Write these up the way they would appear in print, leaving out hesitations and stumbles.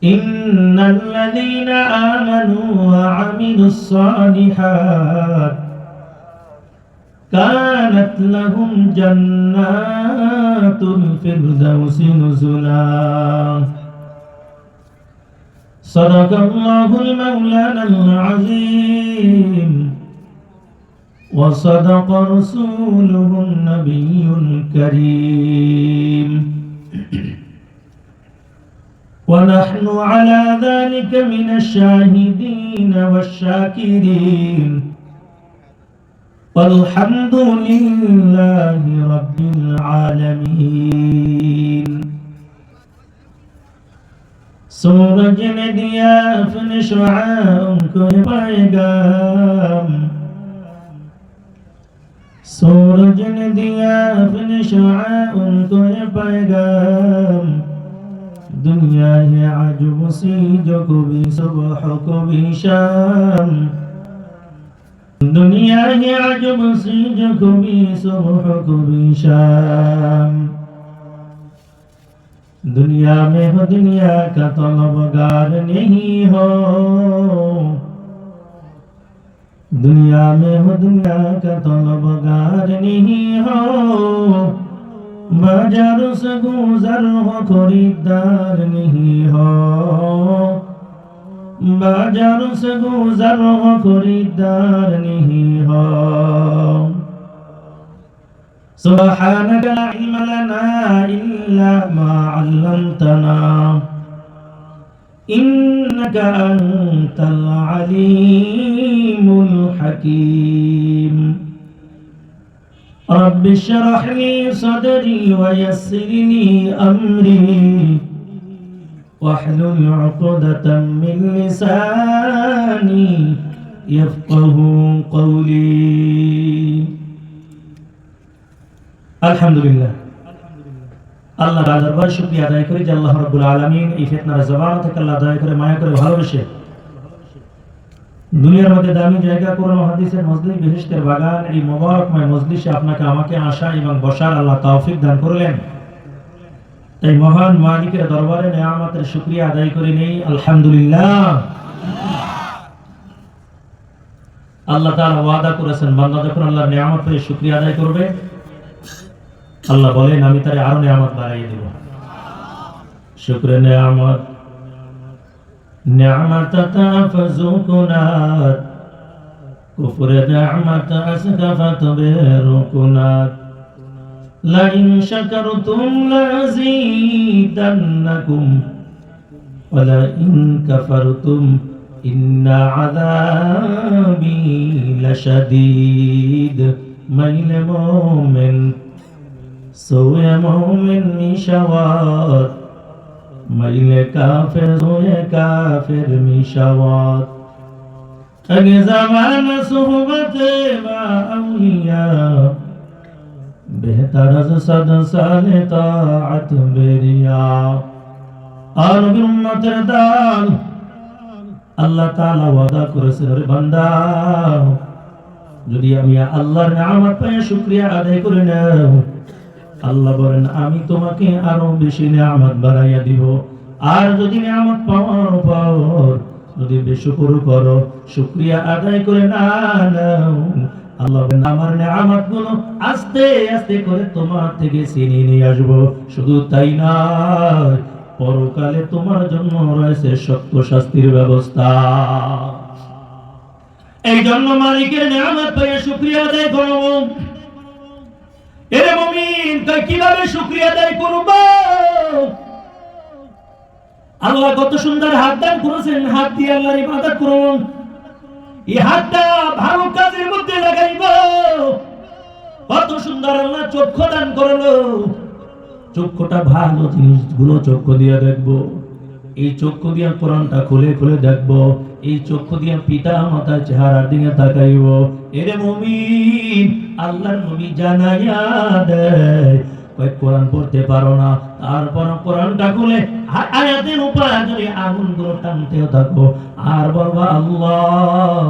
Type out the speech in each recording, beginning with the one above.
إن الذين آمنوا وعملوا الصالحات كانت لهم جنات الفردوس نزلا صدق الله المولانا العظيم وصدق رسوله النبي الكريم ونحن على ذلك من الشاهدين والشاكرين والحمد لله رب العالمين सूरज ने दिया अपने शुआओं को पैगाम सूरज ने दिया अपने शुआओं को पैगाम दुनिया है अजब सी जो कभी सुबह कभी शाम दुनिया है अजब सी जो कभी सुबह कभी शाम दुनिया में हो दुनिया का तलबगार नहीं हो दुनिया में हो दुनिया का तलबगार नहीं हो बाजार से गुजर हो खरीदार नहीं हो बाजार से गुजर हो खरीदार नहीं हो سبحانك لا علم لنا إلا ما علمتنا إنك أنت العليم الحكيم رب اشرح لي صدري ويسر لي أمري واحلل عقدة من لساني يفقه قولي আলহামদুলিল্লাহ আল্লাহর দরবারে শুকরিয়া আদায় করি যে আল্লাহ রাব্বুল আলামিন এই ফিতনার জবান থেকে আল্লাহ দয়া করে মায়া করে ভালোবেসে দুনিয়ার মধ্যে দামি জায়গা কোরআন ও হাদিসের মজলিস বেহেশতের বাগান এই মোবারকময় মজলিসে আপনাকে আমাকে আসা এবং বসার আল্লাহ তৌফিক দান করলেন তাই মহান মালিকের দরবারে নিয়ামতের শুকরিয়া আদায় করে নেই আলহামদুলিল্লাহ আল্লাহ তাআলা ওয়াদা করেছেন বান্দা যখন আল্লাহর নিয়ামত পেয়ে শুকরিয়া আদায় করবে আল্লাহ বলেন আমি তারে আরো নিয়ামত বাড়াইয়ে দেব শুকরে নিয়ামত নিয়ামত তাফজুকুনাত কুফরে নিয়ামত আসকাফাত বিরুকুনাত লা ইন শাকারতুম লাযীদান্নাকুম ওয়া লা ইন কাফারতুম ইন্না আযাবি লাশাদীদ মাইলে মুমিন सोए मोमिन मिशावात मईले काफिर सोए काफिर मिशावात अगे ज़मान सुहबत वा अलिया बेहतर अज़ सद साल ताअत बेरिया और उम्मतेर दाल अल्लाह ताआला ওয়াদা করেছেন রে বান্দা যদি আমি আল্লাহর নিয়ামত পেয়ে শুকরিয়া আদায় করে নাও আল্লাহ বলেন আমি তোমাকে আরো বেশি নিয়ামত বাড়াইয়া দিব আর যদি নিয়ামত পাওয়ার পর যদি বেশুকর করো শুকরিয়া আদায় করে না নাও আল্লাহ বলেন আমার নিয়ামতগুলো আস্তে আস্তে করে তোমার থেকে ছিনিয়ে নিয়ে আসব শুধু তাই না পরকালে তোমার জন্য রয়েছে শক্ত শাস্তির ব্যবস্থা এই জন্য মালিকের নিয়ামত পেয়ে শুকরিয়া আদায় করো এরে মুমিন তুই কিভাবে শুকরিয়া আদায় করব আল্লাহ কত সুন্দর হাত দান করেছেন হাত দিয়ে আল্লাহর ইবাদত করুন এই হাতটা ভালো কাজের মধ্যে লাগাইব কত সুন্দর আল্লাহ চক্ষু দান করলো চক্ষুটা ভালো জিনিসগুলো চক্ষু দিয়ে দেখবো এই চক্ষু দিয়ে কোরআনটা খুলে খুলে দেখবো এই চক্ষু দিয়ে পিতা মাতার চেহারার দিকে তাকাইব এরে মুমিন আল্লাহর নবী জানাইয়া দেয় কই কোরআন পড়তে পারো না তারপর কোরআনটা খুলে আয়াতের উপর যদি আগুন গুলো টানতে থাকো আর বলবা আল্লাহ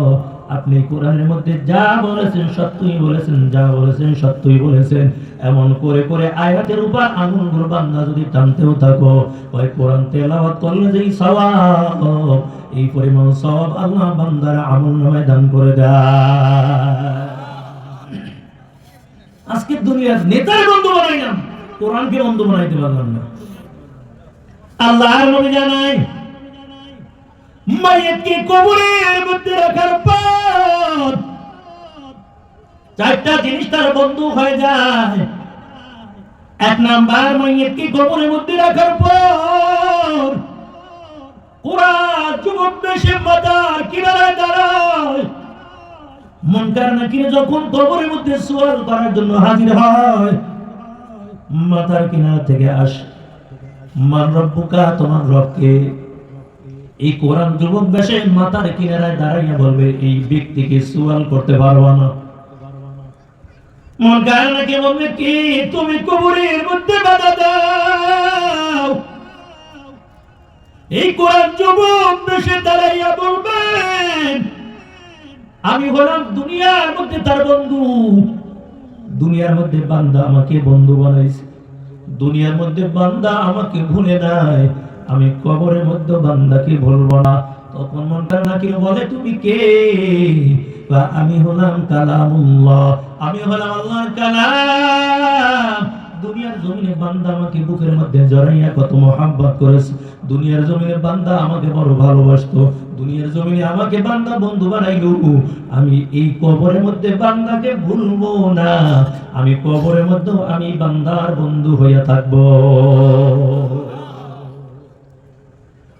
আপনি কোরআনের মধ্যে যা বলেছেন সত্যই বলেছেন, যা বলেছেন সত্যই বলেছেন। এমন করে করে আয়াতের উপর আঙুলগুলো বান্দা যদি টানতেও থাকো, ওই কোরআন তেলাওয়াত করলে যেই সওয়াব, এই পরিমাণ সওয়াব আল্লাহ বান্দার আমলনামায় দান করে দেয়। আজকে দুনিয়ার নেতার বন্ধু বানাইলাম, কোরআনকে বন্ধু বানাইতে পারলাম না। আল্লাহর নবী জানায়, মাইয়াতকে কবরের মধ্যে রাখার পর চারটা জিনিস তার বন্ধু হয়ে যায়। এক নাম্বার, মাইয়াতকে কবরের মধ্যে রাখার পর কোরআন যুবক বেশে মাথার কিনারায় দাঁড়ায়। মুনকার নাকির যখন কবরের মধ্যে সওয়াল করার জন্য হাজির হয়, মাথার কিনারা থেকে আসে, মান রব্বুকা, তোমার রবকে। এই কোরআন যুবক বেশে মাথার কিনারায় দাঁড়াইয়া বলবে, এই ব্যক্তিকে সওয়াল করতে পারবা না। মুনকার নাকির বলবে, কি তুমি কবরের মধ্যে বাধা দাও? এই কোরআন যুবক বেশে দাঁড়াইয়া বলবেন, আমি হলাম দুনিয়ার মধ্যে তার বন্ধু। দুনিয়ার মধ্যে বান্দা আমাকে বন্ধু বানাইছে, দুনিয়ার মধ্যে বান্দা আমাকে ভুলে নাই, আমি কবরের মধ্যে বান্দাকে ভুলবো না। তখন মনটা নাকি বলে, তুমি কে? আমি হলাম কালামুল্লাহ, আমি হলাম আল্লাহর কালাম। দুনিয়ার জমিনে বান্দা আমাকে বুকের মধ্যে জড়াইয়া কত মহব্বত করেছে, দুনিয়ার জমিনে বান্দা আমাকে বড় ভালোবাসতো, দুনিয়ার জমিনে আমাকে বান্দা বন্ধু বানাইলো। আমি এই কবরের মধ্যে বান্দাকে ভুলবো না, আমি কবরের মধ্যে আমি বান্দার বন্ধু হইয়া থাকবো।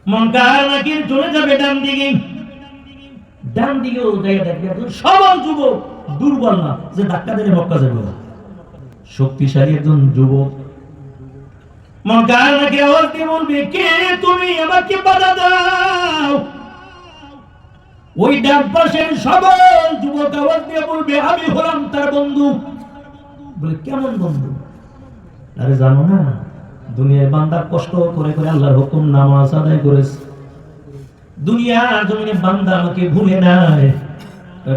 মুনকার নাকির চলে যাবে ডান দিকে, ডান দিকেও জায়গা দেখবে সবল যুবক, দুর্বল না যে ধাক্কা দিলে মক্কা যাবে, শক্তিশালী একজন যুবক। মুনকার নাকির আওয়াজ দিয়ে বলবে, কে তুমি? আমাকে বাধা দাও। ওই ডান পাশের সবল যুবক আওয়াজ দিয়ে বলবে, আমি হলাম তার বন্ধু। বলে, কেমন বন্ধু? আরে জানো না, দুনিয়ার বান্দা কষ্ট করে করে আল্লাহর হুকুম নামাজ আদায় করেছে, দুনিয়ার জমিনে বান্দা আমাকে ভুলে নাই।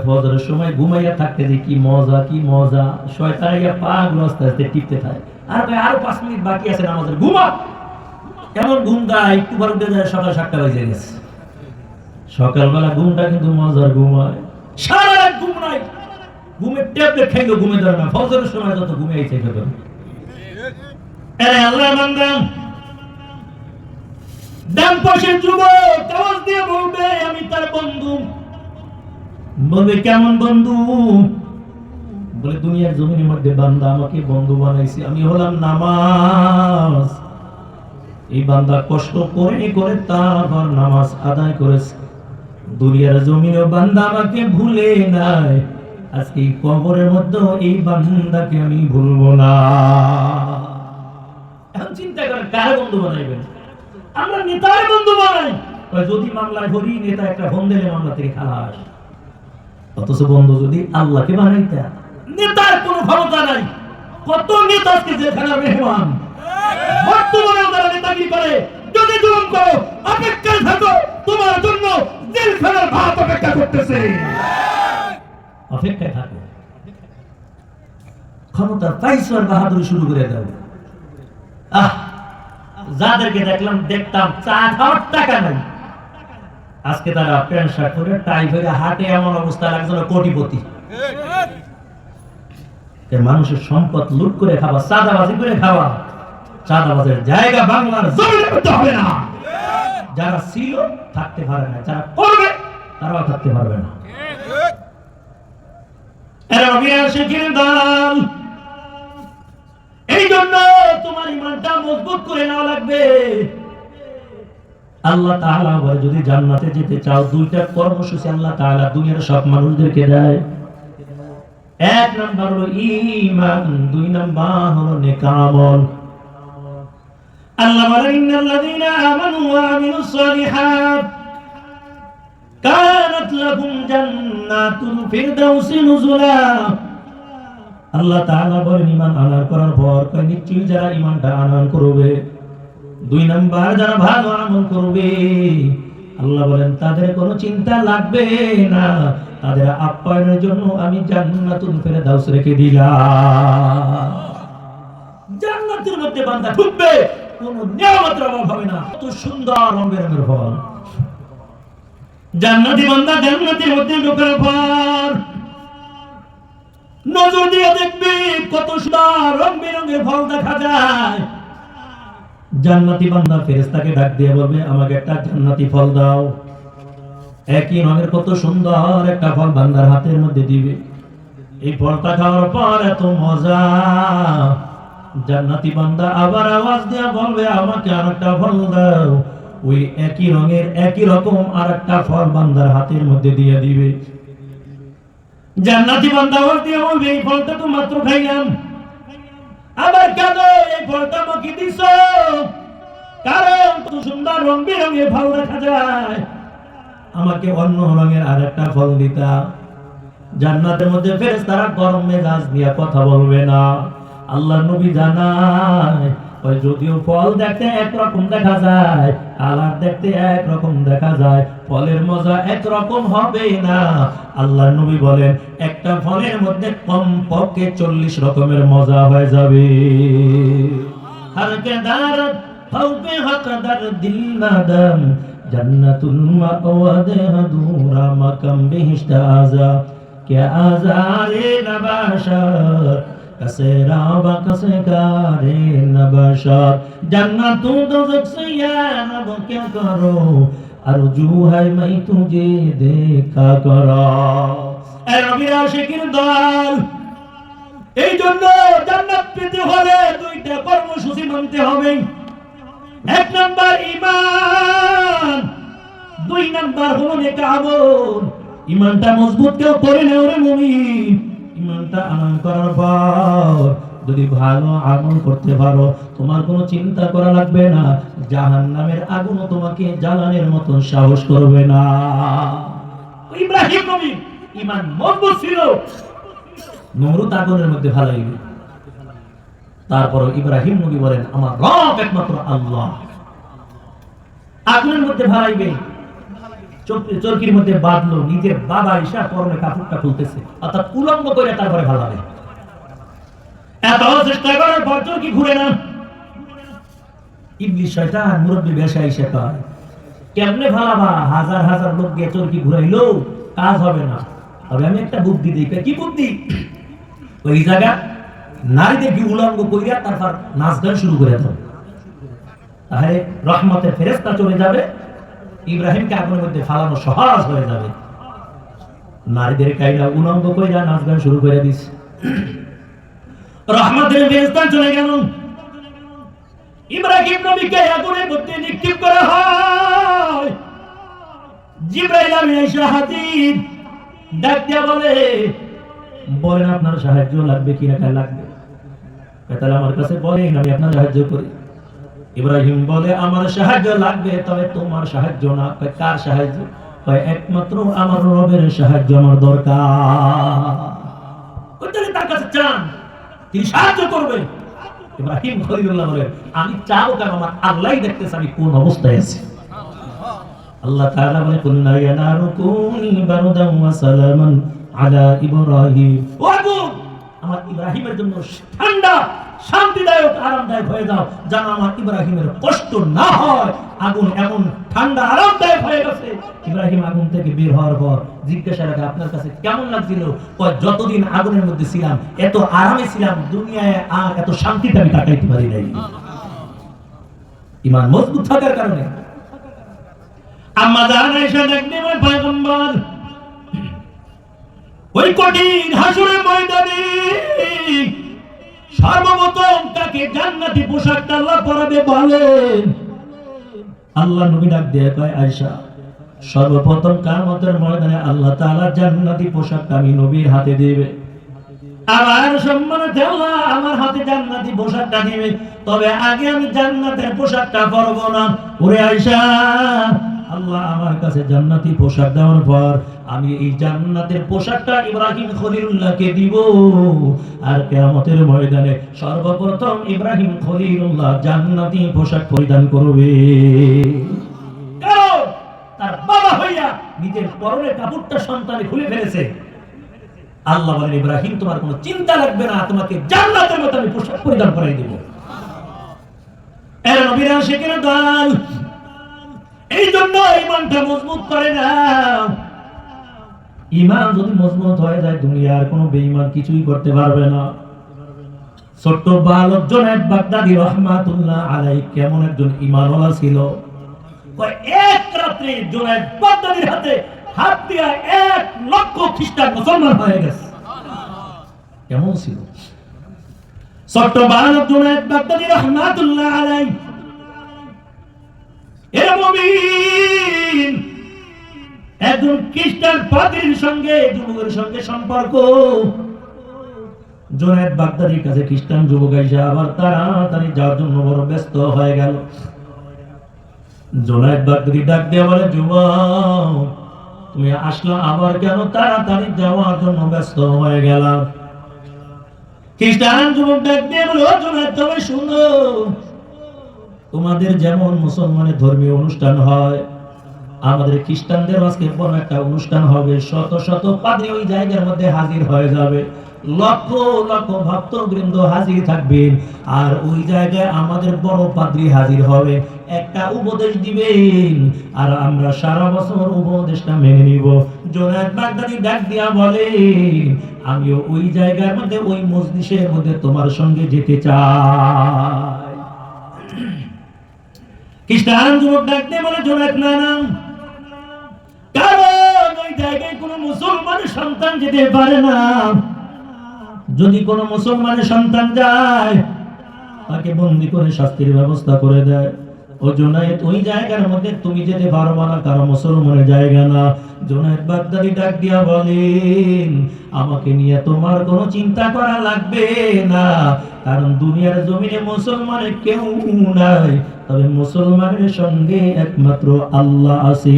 ফজরের সময় ঘুমাইয়া থাকতে যে কি মজা, কি মজা, শয়তানিয়া পাগুলো আস্তে আস্তে টিপতে থাকে, আর ভাই আরো 5 মিনিট বাকি আছে নামাজের, ঘুমা। কেমন ঘুম দেয়, একটু বার উঠে যায়, সকাল 7টা বাজে গেছে। সকালবেলা ঘুমটা কিন্তু মজার ঘুম হয়, সারা রাত ঘুম নাই, ঘুমের ট্যাবলেট খাইলো ঘুমে ধরে না, ফজরের সময় যত ঘুমে আইছে খেতে। আরে আল্লাহ বান্দা, ডান পাশের যুবক আওয়াজ দিয়ে বলবে, আমি তার বন্ধু। বলবে, কেমন বন্ধু? বলে, দুনিয়ার জমিনের মধ্যে বান্দা আমাকে বন্ধু বানাইছে, আমি হলাম নামাজ। এই বান্দা কষ্ট করে করে তারপর নামাজ আদায় করেছে, দুনিয়ার জমিনে বান্দা আমাকে ভুলে নাই, আজকে এই কবরের মধ্যে এই বান্দাকে আমি ভুলবো না। এখন চিন্তা করেন, কার বন্ধু বানাইবেন? আমরা নেতার বন্ধু বানাই, যদি মামলায় ধরি নেতা একটা ফোন দিলে মামলা থেকে খালাস। অথচ বন্ধু যদি আল্লাহকে বানাইতে, নেতার কোনো ক্ষমতা নাই। কত নেতা আজকে জেলখানার মেহমান, বর্তমানে তারা নেতাগিরি করে। যদি জুলুম করো, অপেক্ষায় থাকো, তোমার জন্য জেলখানার ভাত অপেক্ষা করতেছে, অপেক্ষায় থাকো। ক্ষমতা পাইছো আর বাহাদুরি শুরু করে দাও। যাদেরকে দেখতাম চা খাওয়ার টাকা নাই, আজকে তারা প্যান্ট শার্ট পরে টাই পরে হাটে, এমন অবস্থা লাগছিল কোটিপতি। মানুষের সম্পদ লুট করে খাওয়া, চাঁদাবাজি করে খাওয়া, চাঁদাবাজের জায়গা বাংলার জমিনে করতে হবে না। যারা ছিল থাকতে পারে না, যারা করবে তারাও থাকতে পারবে না। এই জন্য তোমার ইমানটা মজবুত করে নেওয়া লাগবে। আল্লাহ তাআলা বলে, যদি জান্নাতে যেতে চাও, 2টা কর্মসূচি আল্লাহ তাআলা দুনিয়ার সব মানুষদেরকে দেয়। 1 নাম্বার হলো ঈমান, 2 নাম্বার হলো নেক আমল। আল্লাহ বলেন, ইন্নাল্লাযীনা আমানু ওয়া আমিলুস সালিহাত কানাত লাহুম জান্নাতুল ফিরদাউসি নুজুলা। আল্লাহ তাআলা বলেন, ঈমান আনার করার পর নিশ্চয়ই যারা ঈমানটা আনয়ন করবে, 2 নাম্বার যারা ভালো আমল করবে, আল্লাহ বলেন তাদের কোনো চিন্তা লাগবে না, তাদের আপ্যায়নের জন্য আমি জান্নাতুল ফেরদাউস রেখে দিলাম। জান্নাতের মধ্যে বান্দা ঢুকবে, কোনো নিয়ামতের অভাব হবে না। কত সুন্দর রং বেরঙের ফল। জান্নাতি বান্দা জান্নাতের মধ্যে ঢোকার পর নজর দিয়ে দেখবি কত সুন্দর রং বেরঙের ফল দেখা যায়। জান্নাতি বান্দা ফেরেশতাকে ডাক দিয়ে বলবে আমাকে একটা জান্নাতি ফল দাও। একই রঙের কত সুন্দর একটা ফল বান্দার হাতের মধ্যে দিবে। এই ফলটা খাওয়ার পর এত মজা, জান্নাতি বান্দা আবার আওয়াজ দিয়ে বলবে আমাকে আরেকটা ফল দাও। ওই একই রঙের একই রকম আরেকটা ফল বান্দার হাতের মধ্যে দিয়ে দিবে। জান্নাতি বান্দা আওয়াজ দিয়ে বলবে এই ফলটা তো মাত্র খাইলাম, আবার কেন এই ফলটা আমাকে দিছো? কারণ কত সুন্দর রং বেরঙের ফল দেখা যায়, আমাকে অন্য রঙের আরেকটা ফল দিতা। জান্নাতের মধ্যে ফেরেশতারা গরম মেজাজ নিয়ে কথা বলবে না। আল্লাহ নবী জানায় ওই যদিও ফল দেখতে একরকম দেখা যায়, কালার দেখতে একরকম দেখা যায়, ফলের মজা একরকম হবে না। আল্লাহ নবী বলেন একটা ফলের মধ্যে কমপক্ষে 40 রকমের মজা হয়ে যাবে। হর কেদার হউবে হকদার দিল নাদম জান্নাতুল মাওয়াদে হাদুরা মাকাম বিহিশতা আযা কে আযারে নবাশার কসেরা বা কসেকারে নবাশার জান্নাতু দোজখ সে ইয়া রব কে করো আরজু হায় মাই তুঝে দেখা করো। এ নবীর আশিকিন দল, এই জন্য জান্নাত পেতে হলে দুইটা কর্মসূচি মানতে হবে। এক নাম্বার ঈমান, দুই নাম্বার হলো নেক আমল। ঈমানটা মজবুত কেউ করে নাও রে মুমিন। ঈমানটা আমল করার পর যদি ভালো আমল করতে পারো তোমার কোনো চিন্তা করা লাগবে না, জাহান্নামের আগুনও তোমাকে জ্বালানোর মতো সাহস করবে না। ইব্রাহিম নবী ঈমান মজবুত ছিল, নমরুদ আগুনের মধ্যে ফালাইবে। তারপর ইব্রাহিম নবী বলেন আমার রব একমাত্র আল্লাহ। আগুনের মধ্যে ফালাইবে, চরকির মধ্যে বাঁধলো, নিজের বাবা ঈশা পরনে কাপড়টা খুলতেছে, অর্থাৎ উলঙ্গ করে তারপরে ফালাবে। এত চেষ্টা করার পর চরকি ঘুরে না। ইবলিস শয়তান মুরব্বি বেশা এসে কয় কেমনে ফালাবা? হাজার হাজার লোক গিয়ে চরকি ঘুরাইলো কাজ হবে না, তবে আমি একটা বুদ্ধি দিই। কি বুদ্ধি? ওই জায়গা নারীদেরকে উলঙ্গ করিয়া তারপর নাচ গান শুরু করে দাও, তাহলে রহমতের ফেরেশতা চলে যাবে, ইব্রাহিমকে আগুনের মধ্যে ফালানো সহজ হয়ে যাবে। নারীদের কাইরা উলঙ্গ কইরা নাচ গান শুরু করে দিস, রহমতের ফেরেশতা চলে গেল। ইব্রাহিম নবীকে আগুনের মধ্যে নিক্ষেপ করা হয়। জিবরাইল আমিন এসে হাজির, ডাক দিয়া বলেন আপনার সাহায্য লাগবে কিনা? কার লাগবে? তাহলে আমার কাছে বলেন, আমি আপনার সাহায্য করি। ইব্রাহিম বলে আমার সাহায্য লাগবে, তবে তোমার সাহায্য না। কার সাহায্য? একমাত্র আমার রবের সাহায্য আমার দরকার। তার কাছে চান, তিনি সাহায্য করবেন। ইব্রাহিম খলিলুল্লাহ বলেন আমি চাও কেন, আমার আল্লাহই দেখতেছে আমি কোন অবস্থায় আছি। আল্লাহ তাআলা বলে কুল্লা ইয়া নারু কুনি বারদান ওয়া সালামান আলা ইব্রাহিম। ও আগুন, আমার ইব্রাহিমের জন্য ঠান্ডা, শান্তিদায়ক, আরামদায়ক হয়ে যাও, যেন আমার ইব্রাহিমের কষ্ট না হয়। আগুন এমন ঠান্ডা আরামদায়ক হয়ে গেছে। ইব্রাহিম আগুন থেকে বের হওয়ার পর জিজ্ঞাসা রাখে আপনার কাছে কেমন লাগছিল? যতদিন আগুনের মধ্যে ছিলাম এত আরামে ছিলাম, দুনিয়ায় আর এত শান্তিতে আমি কাটাইতে পারি নাই। ঈমান মজবুত থাকার কারণে। আম্মা জান আয়েশা দেখলেন ওই পয়গম্বর ওই কঠিন হাসরের ময়দানে সর্বপ্রথম তাকে জান্নাতি পোশাকটা আল্লাহ পরাবে বলেন। আল্লাহ নবী ডাক দিয়ে কয় আয়েশা সর্বপ্রথম কিয়ামতের ময়দানে আল্লাহ তাআলা জান্নাতি পোশাকটা আমি নবীর হাতে দিবে। আমার সম্মানে আল্লাহ আমার হাতে জান্নাতি পোশাকটা দিবে, তবে আগে আমি জান্নাতের পোশাকটা পরব না। ওরে আয়েশা, আল্লাহ আমার কাছে জান্নাতি পোশাক দেওয়ার পর আমি এই জান্নাতের পোশাকটা ইব্রাহিম খলিলুল্লাহকে দিব। আর কিয়ামতের ময়দানে সর্বপ্রথম ইব্রাহিম খলিলুল্লাহ জান্নাতি পোশাক পরিধান করবে। কারণ তার নিজের পরনের কাপড়টা সন্তানে খুলে ফেলেছে। আল্লাহ বলেন, ইব্রাহিম তোমার কোনো চিন্তা লাগবে না, তোমাকে জান্নাতের মতো আমি পোশাক পরিধান করাই দেব। এর নবীরা সেখানে দল, এই জন্য ঈমানটা মজবুত করে না। ঈমান যদি মজবুত হয়ে যায়, দুনিয়ার কোনো বেঈমান কিছুই করতে পারবে না। ছোট্ট বালক জুনায়েদ বাগদাদী রাহমাতুল্লাহ আলাইহি কেমন একজন ঈমানওয়ালা ছিল। এক রাত্রে জুনায়েদ বাগদাদীর হাতে হাত দিয়া 1 লক্ষ খ্রিস্টান মুসলমান হয়ে গেছে। কেমন ছিল ছোট্ট বালক জুনায়েদ বাগদাদী রাহমাতুল্লাহ আলাইহি। এ মুমিন, একজন খ্রিস্টান পাদ্রীর সঙ্গে যুবকের সঙ্গে সম্পর্ক। জুনায়েদ বাগদাদীর কাছে খ্রিস্টান যুবক এসে আবার তাড়াতাড়ি যাওয়ার জন্য বড় ব্যস্ত হয়ে গেল। জুনায়েদ বাগদাদী ডাক দিয়ে বলে, যুবক তুমি আসলে আবার কেন তাড়াতাড়ি যাওয়ার জন্য ব্যস্ত হয়ে গেল? খ্রিস্টান যুবক ডাক দিয়ে বলে, ও জুনায়েদ তুমি শুনো, তোমাদের যেমন মুসলমানের ধর্মীয় অনুষ্ঠান হয়, আমাদের খ্রিস্টানদের আজকে বড় একটা অনুষ্ঠান হবে। শত শত পাদ্রী ওই জায়গার মধ্যে হাজির হয়ে যাবে, লক্ষ লক্ষ ভক্তবৃন্দ হাজির থাকবেন, আর ওই জায়গায় আমাদের বড় পাদ্রী হাজির হবে, একটা উপদেশ দিবেন, আর আমরা সারা বছর উপদেশটা মেনে নিব। জুনায়েদ বাগদাদী ডাক দিয়া বলে, আমিও ওই জায়গার মধ্যে ওই মজলিসের মধ্যে তোমার সঙ্গে যেতে চাই। খ্রিস্টান যুবক ডাক দিয়ে বলে, জুনায়েদ না না, কারণ ওই জায়গায় কোনো মুসলমানের সন্তান যেতে পারে না। যদি কোনো মুসলমানের সন্তান যায়, তাকে বন্দী করে শাস্তির ব্যবস্থা করে দেয়। ও জুনায়েদ, ওই জায়গার মধ্যে তুমি যেতে পারবা না, কারণ মুসলমানের জায়গা না। জুনায়েদ বাগদাদী ডাক দিয়া বলেন, আমাকে নিয়ে তোমার কোনো চিন্তা করা লাগবে না, কারণ দুনিয়ার জমিনে মুসলমানের কেউ নাই, তবে মুসলমানের সঙ্গে একমাত্র আল্লাহ আছে।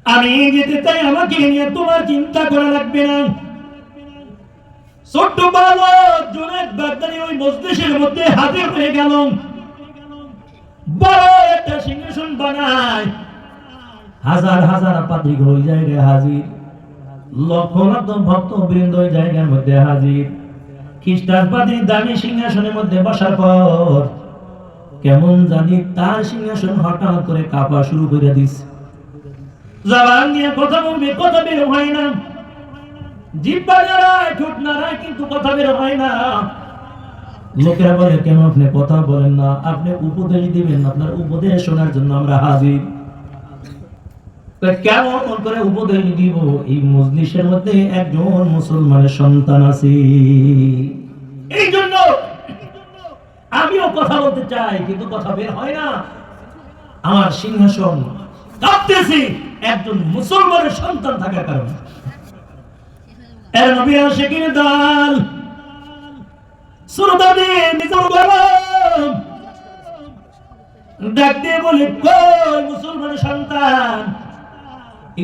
আমি যেতে চাই, আমাকে নিয়ে তোমার চিন্তা করা লাগবে না। ছোট্ট বালক জুনায়েদ বাগদাদী ওই মজলিসের মধ্যে হাজির হয়ে গেল। বড় একটা সিংহাসন বানায়, হাজার হাজার পাদ্রীগণ ওই জায়গায় হাজির, লক্ষ লক্ষ ভক্তবৃন্দ ওই জায়গার মধ্যে হাজির। খ্রিস্টান পাদ্রী দামি সিংহাসনের মধ্যে বসার পর কেমন জানি তার সিংহাসন হঠাৎ করে কাঁপা শুরু করে দিছে। জবান দিয়ে কথা বলবে, কথা বের হয় না, জিহ্বা নাড়ায়, ঠোঁট নাড়ায়, কিন্তু কথা বের হয় না। লোকেরা বলে, কেন আপনি কথা বলেন না? আপনি উপদেশ দিবেন, আপনার উপদেশ শোনার জন্য আমরা হাজির। কেমন করে উপদেশ দিব? এই মজলিসের মধ্যে একজন মুসলমানের সন্তান আছে, এই জন্য আমিও কথা বলতে চাই, কিন্তু কথা বের হয় না। আমার সিংহাসন কাঁপতেছে একজন মুসলমানের সন্তান থাকার কারণে। এর নবী সেখানে দল সুরদানি নিজের গরম ডাক দিয়ে বলে, কই মুসলমানের সন্তান,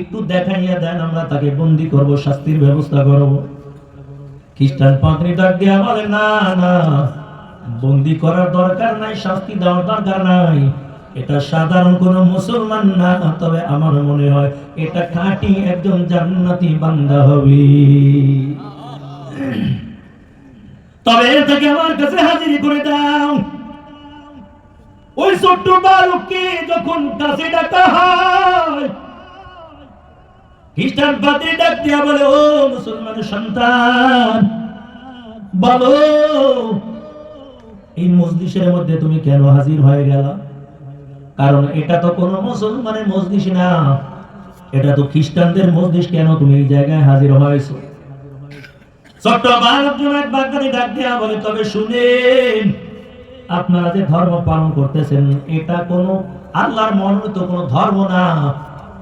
একটু দেখাইয়া দেন, আমরা তাকে বন্দী করব, শাস্তির ব্যবস্থা করব। খ্রিস্টান পাদ্রী ডাক দিয়া বলে, না না, বন্দী করার দরকার নাই, শাস্তি দেওয়ার দরকার নাই, এটা সাধারণ কোন মুসলমান না, তবে আমার মনে হয় এটা খাঁটি একজন জান্নাতি বান্দা হবে। তবে এটাকে আমার কাছে হাজির করে দাও। ওই ছোট্ট বালককে যখন কাছে ডাকা হয়, খ্রিস্টান পাদ্রী ডাক দিয়া বলে, ও মুসলমানের সন্তান, বলো এই মজলিসের মধ্যে তুমি কেন হাজির হয়ে গেলা? কারণ এটা তো কোনো মুসলমানের মজলিস না, এটা তো খ্রিস্টানদের মজলিস, কেন তুমি এই জায়গায় হাজির হয়েছো? ছোট্ট বালক জুনায়েদ বাগদাদী ডাক দিয়া বলে, তবে শুনেন, আপনারা যে ধর্ম পালন করতেছেন, এটা কোনো আল্লাহর মনোনীত কোনো ধর্ম না।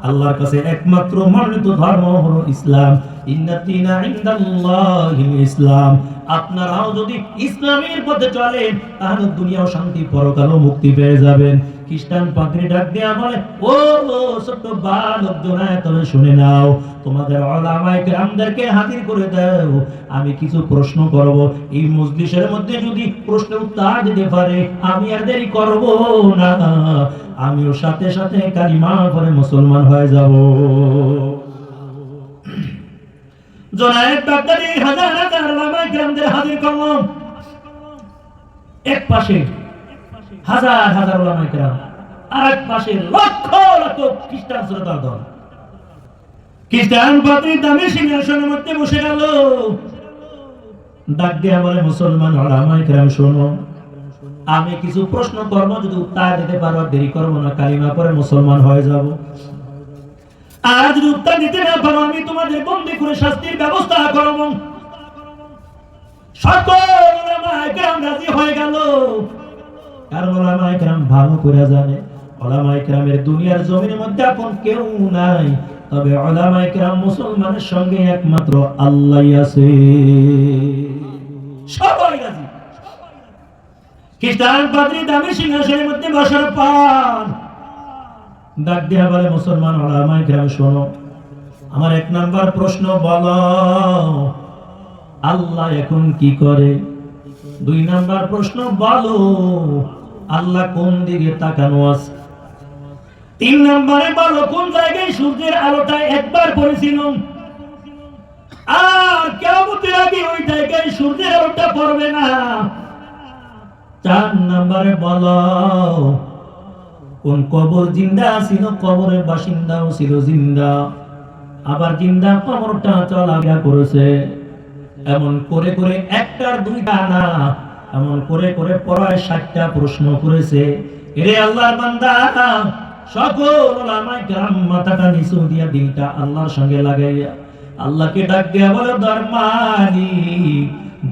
আল্লাহর কাছে একমাত্র মনোনীত ধর্ম হলো ইসলাম। ইন্নাদ্দীনা ইনদাল্লাহিল ইসলাম। আপনারাও যদি ইসলামের পথে চলেন, তাহলে দুনিয়াও শান্তি, পরকালও মুক্তি পেয়ে যাবেন। খ্রিস্টান পাদ্রী ডাক দিয়া বলে, ও ছোট্ট বালক জুনায়েদ, তবে শুনে নাও, তোমাদের উলামায়ে কেরামদেরকে হাজির করে দাও, আমি কিছু প্রশ্ন করব। এই মজলিসের মধ্যে যদি প্রশ্নের উত্তর দিতে পারে, আমি আর দেরি করব না। আমিও সাথে সাথে কালিমা পড়ে মুসলমান হয়ে যাব। জুনায়েদ বাগদাদী হাজার হাজার উলামায়ে কেরামদের হাজির করলো। এক পাশে হাজার হাজার উলামায়ে কেরাম, আর এক পাশে লক্ষ লক্ষ খ্রিস্টান শ্রোতার দল। খ্রিস্টান পাদ্রী দামি সিংহাসনের মধ্যে বসে গেল। ডাক দিয়া বলে, মুসলমান উলামায়ে কেরাম শোনো, আমি কিছু প্রশ্ন করব, যদি উত্তর দিতে পারো দেরি করব না, কালিমা পড়ে মুসলমান হয়ে যাব। আর যদি উত্তর দিতে না পারো আমি তোমাদের বন্দী করে শাস্তির ব্যবস্থা করব। সকল উলামায়ে কেরাম রাজি হয়ে গেল। কারণ উলামায়ে কেরাম ভালো করে জানে উলামায়ে কেরামের দুনিয়ার জমিনের মধ্যে আপন কেউ নাই, তবে উলামায়ে কেরাম মুসলমানের সঙ্গে একমাত্র আল্লাহই আছে। সবাই রাজি। খ্রিস্টান পাদ্রী দামি সিংহাসনের মধ্যে বসার পর ডাক দিয়া বলে, মুসলমান উলামায়ে কেরাম শোনো, আমার এক নাম্বার প্রশ্ন বলো, আল্লাহ এখন কি করে? দুই নাম্বার প্রশ্ন বলো, আল্লাহ কোন দিকে তাকানো আছে? তিন নম্বরে বলো, কোন জায়গায় সূর্যের আলোটা একবার পড়েছিল আর কিয়ামতের আগে ওই জায়গায় সূর্যের আলোটা পড়বে না? চার নম্বরে বলো, কোন কবর জিন্দা ছিল, কবরের বাসিন্দাও ছিল জিন্দা, আবার জিন্দা কবরটা চলাফেরা করেছে। এমন করে করে একটার দুইটা না, এমন করে করে পড়ায় 60টা প্রশ্ন করেছে। এরে আল্লাহর বান্দা, সকল উলামায়ে কেরাম মাথাটা নিচু দিয়া দিলটা আল্লাহর সঙ্গে লাগাইয়া আল্লাহকে ডাক দিয়া বলে, দরমানি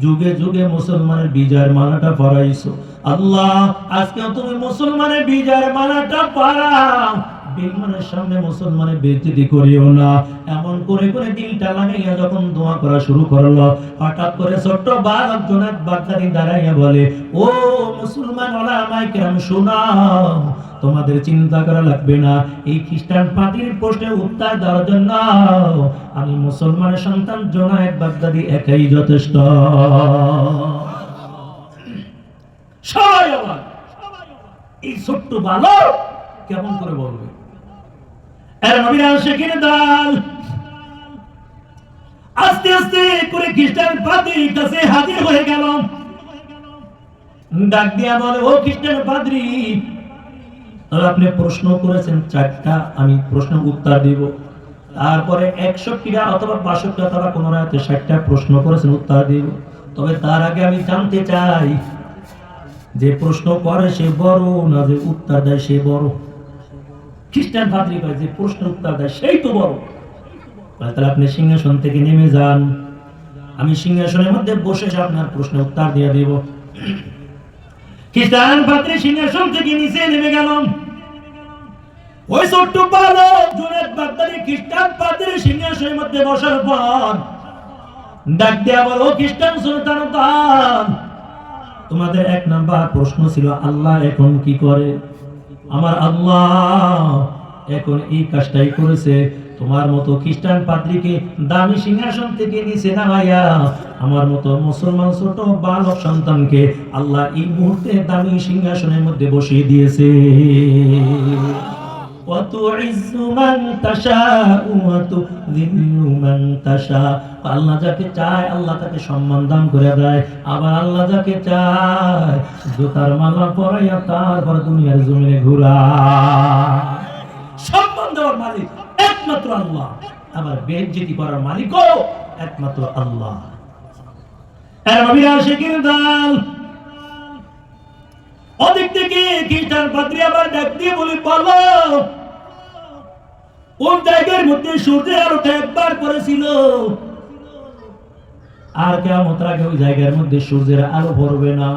যুগে যুগে মুসলমানের বিজয়ের মালাটা পরাইছো, আল্লাহ আজকেও তুমি মুসলমানের বিজয়ের মালাটা পরাও, বেঈমানের সামনে মুসলমানের বেইজ্জতি করিও না। এমন করে করে দিলটা লাগাইয়া যখন দোয়া করা শুরু করলো, হঠাৎ করে ছোট্ট বালক জুনায়েদ বাগদাদী দাঁড়াইয়া বলে, ও মুসলমান উলামায়ে কেরাম শোনাও, তোমাদের চিন্তা করা লাগবে না, এই খ্রিস্টান পাদ্রীর প্রশ্নের উত্তর দেওয়ার জন্য আমি মুসলমানের সন্তান জুনায়েদ বাগদাদী একাই যথেষ্ট। সবাই অবাক, এই ছোট্ট বালক কেমন করে বলবে? এর নবীর আশিকিন দল আস্তে আস্তে করে খ্রিস্টান পাদ্রীর কাছে হাজির হয়ে গেল। ডাক দিয়া বলে, ও খ্রিস্টান পাদ্রী, আপনি প্রশ্ন করেছেন 4টা, আমি প্রশ্নের উত্তর দিব। তারপরে 61টা অথবা 62টা অথবা কোন রাতে 60টা প্রশ্ন করেছেন, উত্তর দিব। তবে তার আগে আমি জানতে চাই, যে প্রশ্ন করে সে বড় না যে উত্তর দেয় সে বড়? খ্রিস্টান পাদ্রী কয়, যে প্রশ্নের উত্তর দেয় সেই তো বড়। তাহলে আপনি সিংহাসন থেকে নেমে যান, আমি সিংহাসনের মধ্যে বসে আপনার প্রশ্নের উত্তর দিয়ে দেব। খ্রিস্টান পাদ্রী সিংহাসন থেকে নিচে নেমে গেল। ওই ছোট্ট বালক জুনায়েদ বাগদাদী খ্রিস্টান পাদ্রীর সিংহাসনের মধ্যে বসার পর ডাক দেয়া বলে, ও খ্রিস্টান সুলতান, তোমাদের এক নাম্বার প্রশ্ন ছিল আল্লাহ এখন কি করে? আমার আল্লাহ এখন এই কাজটাই করেছে। তোমার মতো খ্রিস্টান পাদ্রীকে দামি সিংহাসন থেকে নিচে নামাইয়া আমার মতো মুসলমান ছোট বালক সন্তানকে আল্লাহ এই মুহূর্তে দামি সিংহাসনের মধ্যে বসিয়ে দিয়েছে। আল্লাহ যাকে চায় আল্লাহ তাকে সম্মান দান করে দেয়, আবার আল্লাহ যাকে চায় জুতার মালা পরাইয়া তারপর দুনিয়ার জমিনে ঘুরায়। সম্মান দেওয়ার মালিক একমাত্র আল্লাহ, আবার বেইজ্জতি করার মালিকও একমাত্র আল্লাহ। এর নবীর আশিকিন দল ওদিক থেকে খ্রিস্টান পাদ্রী আবার ডাক দিয়ে বলে, বলো কোন জায়গার মধ্যে সূর্যের আলোটা একবার পড়েছিল আর কিয়ামতের আগে ওই জায়গার মধ্যে সূর্যের আলো পড়বে না?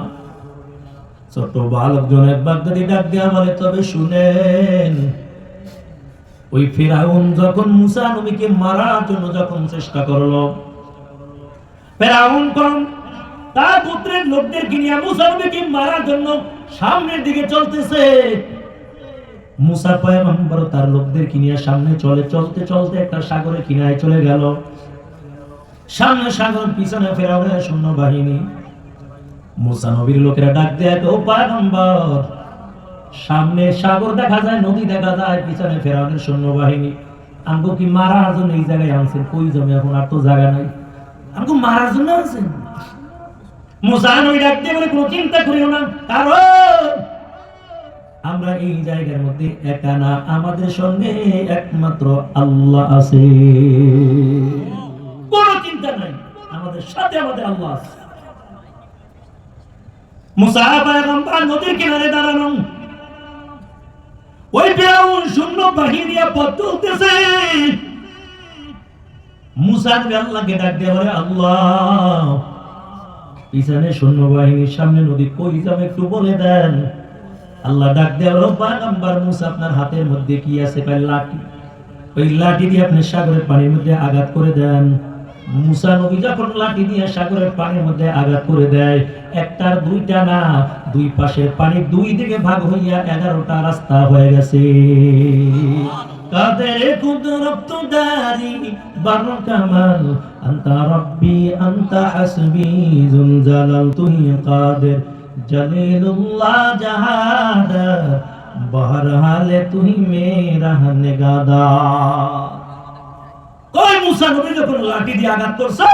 ছোট বালক জুনায়েদ বাগদাদী ডাক দিয়ে বলে, তবে শুনেন, ওই ফিরাউন যখন মুসা নবীকে মারার জন্য যখন চেষ্টা করলো, ফিরাউন তার পুত্রের লোকদেরকে নিয়ে মুসা নবীকে মারার জন্য সামনের দিকে চলতেছে। মুসা পয়গম্বর তার লোকদেরকে নিয়ে সামনে চলতে চলতে একটা সাগরের কিনারায় চলে গেল। সামনে সাগর, পিছনে ফিরাউনের সৈন্যবাহিনী। মুসা নবীর লোকেরা ডাক দেয়, ও পয়গম্বর, সামনে সাগর দেখা যায়, নদী দেখা যায়, পিছনে ফেরাউনের সৈন্যবাহিনী। আমগো কি মারার জন্য এই জায়গায় আনছেন? কই জমি এখন আর তো জায়গা নাই, আমগো মারার জন্য আনছেন। মুসা নবী ডাক দিয়ে বলে, কোনো চিন্তা করিও না, কারণ আমরা এই জায়গার মধ্যে একা না, আমাদের সঙ্গে একমাত্র আল্লাহ আছে। কোনো চিন্তা নাই, আমাদের সাথে আমাদের আল্লাহ আছে। মুসা পয়গম্বর নদীর কিনারে দাঁড়ানো, ওই ফিরআউন শূন্য বাহিনী নিয়ে পথ চলতেছে। মুসা নবী আল্লাহকে ডাক দিয়ে বলে, আল্লাহ, পিছনে সৈন্যবাহিনীর, সামনে নদী, কই যাবে একটু বলে দেন। আল্লাহ ডাক দিয়ে বলে, পয়গম্বর মুসা, আপনার হাতের মধ্যে কি আছে? কয় লাঠি। ওই লাঠি দিয়ে আপনি সাগরের পানির মধ্যে আঘাত করে দেন। মুসা নবী যখন লাঠি দিয়ে সাগরের পানির মধ্যে আঘাত করে দেয়, একটার দুইটা না, দুই পাশের পানি দুই দিকে ভাগ হইয়া 11টা রাস্তা হয়ে গেছে। কাদের কুদরত দারি বারকামাল আনতা রব্বি আনতা হাসবি জুল জালাল, তুই কাদের জলিলুল্লাহ জাহাদা, বহরহালে তুই মেরা নিগাদা। কই মুসা নবী যখন লাঠি দিয়ে আঘাত করছে,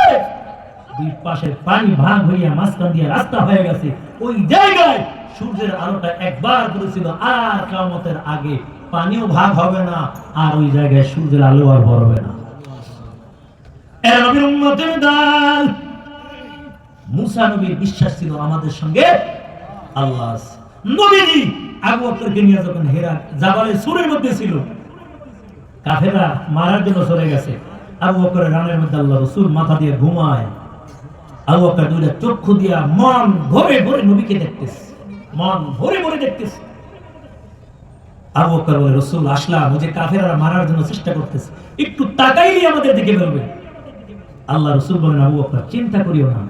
দুই পাশের পানি ভাগ হইয়া মাঝখান দিয়ে রাস্তা হয়ে গেছে। ওই জায়গায় সূর্যের আলোটা একবার পড়েছিল, আর কিয়ামতের আগে পানিও ভাগ হবে না, আর ওই জায়গায় সূর্যের আলো আর পড়বে না। এরা নবীর উম্মতের দল। মুসা নবীর বিশ্বাস ছিল আমাদের সঙ্গে আল্লাহ আছে। নবীজি আবু বকরকে নিয়ে যখন হেরা জাবালে সুরের মধ্যে ছিল, কাফেররা মারার জন্য চলে গেছে, আবু বকরের রানের মধ্যে আল্লাহ রাসূল মাথা দিয়ে ঘুমায়। আবু বকর দুইটা চক্ষু দিয়া মন ভরে ভরে নবীকে দেখতেছে, মন ভরে ভরে দেখতেছে। আবু বকর বলে, রাসূল আসলাম, ওই যে কাফেররা মারার জন্য চেষ্টা করতেছে, একটু তাকাইলেই আমাদের দিকে বলবে। আল্লাহ রাসূল বলেন, আবু বকর চিন্তা করিও না,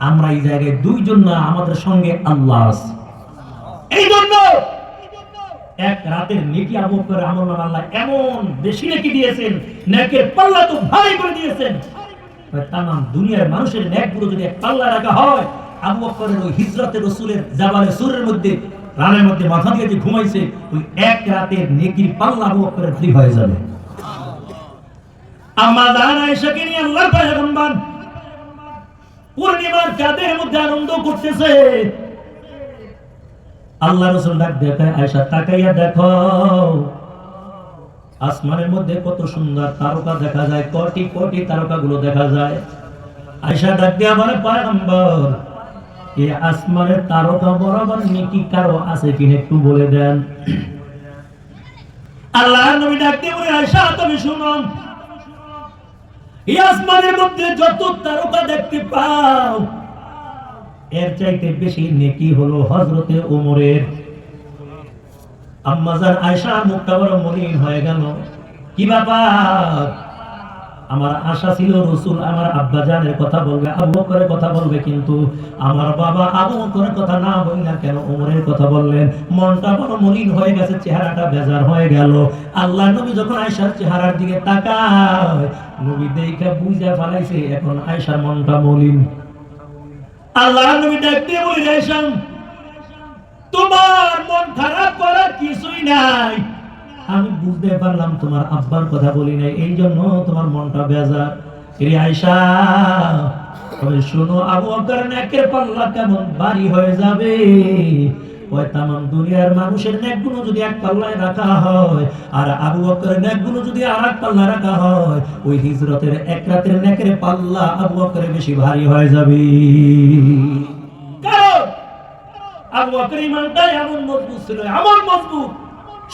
আমরা এই জায়গায় দুইজন না, আমাদের সঙ্গে আল্লাহ আছে। এই জন্য এক রাতের নেকি আবু বকরের আমল আল্লাহ এমন বেশি নেকি দিয়েছেন, নেকের পাল্লা তো ভারী করে দিয়েছেন। তামাম দুনিয়ার মানুষের নেকগুলো যদি এক পাল্লা রাখা হয়, আবু বকরের ওই হিজরতে রাসূলের জাবালে সুরের মধ্যে রানের মধ্যে মাথা দিয়ে যে ঘুমাইছে, ওই এক রাতের নেকির পাল্লা আবু বকরের ফ্রি হয়ে যাবে। আম্মা জান আয়েশাকে নিয়ে আল্লাহর পয়গম্বর পূর্ণিমার চাঁদের মধ্যে আনন্দ করতেছে। আল্লাহ রাসূল ডাক দেখায়, আয়েশা তাকাইয়া দেখো, আসমানের মধ্যে কত সুন্দর তারকা দেখা যায়, কোটি কোটি তারকাগুলো দেখা যায়। আয়েশা ডাক দিয়া বলে, পয়গম্বর, এই আসমানের তারকা বরাবর নেকি কারো আছে কিনা একটু বলে দেন। আল্লাহর নবী ডাক দিয়ে বলে, আয়েশা তুমি শুনো, এই আসমানের মধ্যে যত তারকা দেখতে পাও, এর চাইতে বেশি নেকি হলো হযরতে ওমরের। আম্মা জান আয়েশা মুখটা বড় মলিন হয়ে গেল। কি ব্যাপার? আমার আশা ছিল রাসূল আমার আব্বা জানের কথা বলবে, আবু বকরের কথা বলবে, কিন্তু আমার বাবা আবু বকরের কথা না বললেন কেন, ওমরের কথা বললেন। মনটা বড় মলিন হয়ে গেছে, চেহারাটা বেজার হয়ে গেল। আল্লাহর নবী যখন আয়েশার চেহারার দিকে তাকায়, নবী দেখে বুঝা ফেলাইছে এখন আয়েশার মনটা মলিন। আল্লাহর নবী ডাক দিয়ে বলে, আয়েশা তোমার মন খারাপ করার কিছুই নাই, আমি বুঝতে পারলাম তোমার আব্বার কথা বলি নাই, এই জন্য তোমার মনটা বেজার। আয়েশা তবে শোনো, আবু বকরের নেকের পাল্লা কেমন ভারী হয়ে যাবে। ওই তামাম দুনিয়ার মানুষের নেকগুলো যদি এক পাল্লায় রাখা হয়, আর আবু বকরের নেকগুলো যদি আরেক পাল্লা রাখা হয়, ওই হিজরতের এক রাতের নেকের পাল্লা আবু বকরের বেশি ভারী হয়ে যাবে। কারণ আবু বকর ইমানটা এমন মজবুত ছিল, এমন মজবুত,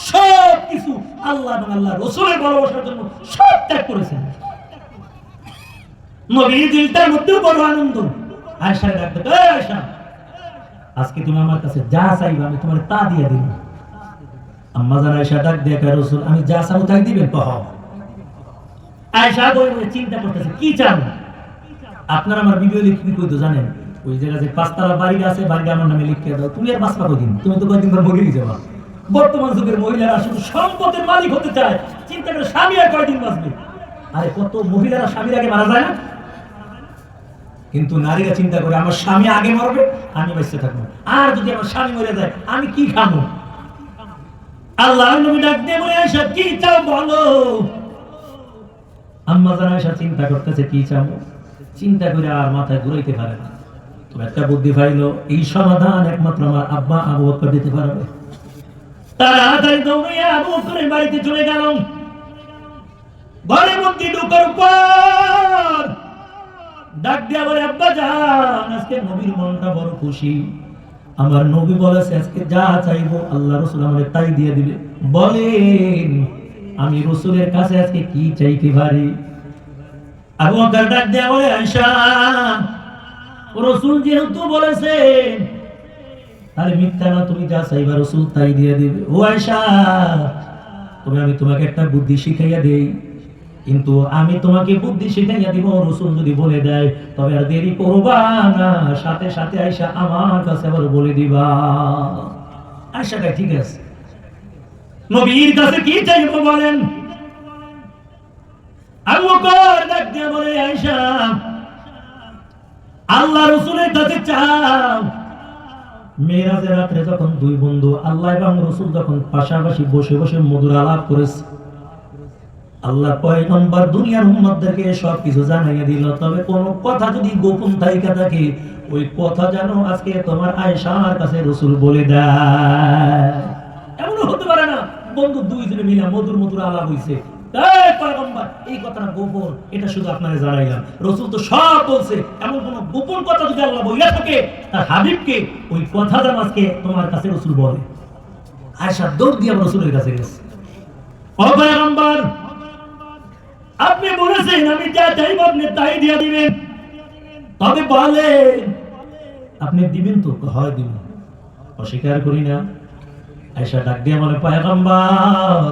সব কিছু আল্লাহ এবং আল্লাহ রাসূলের ভালোবাসার জন্য সব ত্যাগ করেছেন। নবীর দিলটার মধ্যে বড় আনন্দ। আয়েশা ডাকতে, আয়েশা আজকে তুমি আমার কাছে যা চাইবে আমি তোমার তা দিয়ে দিব। আম্মা জান আয়েশা ডাক দিয়ে কয়, রাসূল আমি যা চাইবো তাই দিবেন? কহ। আয়েশা বলে চিন্তা করতেছে, কি চান? আপনারা আমার ভিডিও লিখে কি কইতো জানেন? ওই জায়গায় যে পাঁচতলা বাড়িটা আছে, বাড়িটা আমার নামে লিখে দাও। তুমি আর বাঁচবা কদিন? তুমি তো কয়েকদিন পর মরেই যাবা। বর্তমান যুগের মহিলারা শুধু সম্পদের মালিক হতে চায়, চিন্তা করে স্বামী আর কয়দিন বাঁচবে। আরে কত মহিলারা স্বামীর আগে মারা যায় না? কিন্তু নারীরা চিন্তা করে আমার স্বামী আগে মরবে, আমি বেঁচে থাকবো, আর যদি আমার স্বামী মরে যায় আমি কি খাবো? আল্লাহর নবী ডাক দিয়ে বলে, আয়েশা কি চাও বলো। আম্মা জান আয়েশা চিন্তা করতেছে কি চাও, চিন্তা করে আর মাথায় ঘুরাইতে পারে না। তো একটা বুদ্ধি পাইলো, এই সমাধান একমাত্র আমার আব্বা আবু বকর দিতে পারবে। তাড়াতাড়ি দৌড়িয়ে আবু বকরের বাড়িতে চলে গেল। ঘরের মধ্যে ঢোকার পর ডাক দিয়া বলে, আব্বা জান, আজকে নবীর মনটা বড় খুশি। আমার নবী বলেছে আজকে যা চাইবো আল্লাহ রাসূল আমাকে তাই দিয়ে দিবে। বলেন আমি রাসূলের কাছে আজকে কি চাইতে পারি? আবু বকর ডাক দিয়া বলে, আয়েশা, রাসূল যেহেতু বলেছে তাহলে মিথ্যা না, তুমি যা চাইবা রাসূল তাই দিয়ে দিবে। ও আয়েশা, তবে আমি তোমাকে একটা বুদ্ধি শিখাইয়া দেই, কিন্তু আমি তোমাকে বুদ্ধি শিখাইয়া দিব, রাসূল যদি বলে দেয় তবে আর দেরি করবা না, সাথে সাথে আয়েশা আমার কাছে আবার বলে দিবা। আয়েশা কয় ঠিক আছে। নবীর কাছে কি চাইবো বলেন? আবু বকর ডাক দিয়ে বলে, আয়েশা, আল্লাহ রাসূলের কাছে চাও। মেরাজের রাতে যখন দুই বন্ধু আল্লাহ এবং রাসূল যখন পাশাপাশি বসে বসে মধুর আলাপ করেছে, আল্লাহ পয়গম্বর দুনিয়ার উম্মতদেরকে সবকিছু জানাইয়া দিল, তবে কোন কথা যদি গোপন থাইকা থাকে ওই কথা যেন আজকে তোমার আয়েশার কাছে রাসূল বলে দেয়। এমন হতে পারে না বন্ধু দুইজনে মিলে মধুর মধুর আলাপ হইছে, এই পয়গম্বর এই কথাটা গোপন, এটা শুধু আপনারে জানাইলাম, রাসূল তো সব বলছে। এমন কোন গোপন কথা যদি আল্লাহ বইলা থাকে তার হাবিবকে ওই কথা যেন আজকে তোমার কাছে রাসূল বলে। আয়েশা দৌড় দিয়ে রাসূলের কাছে গেছে। ও পয়গম্বর, আপনি বলেছেন আমি যা চাইবো আপনি তাই দিয়ে দিবেন, তবে বলেন আপনি দিবেন তো? হয় দিব, অস্বীকার করি না। আয়েশা ডাক দিয়ে বলে, পয়গম্বর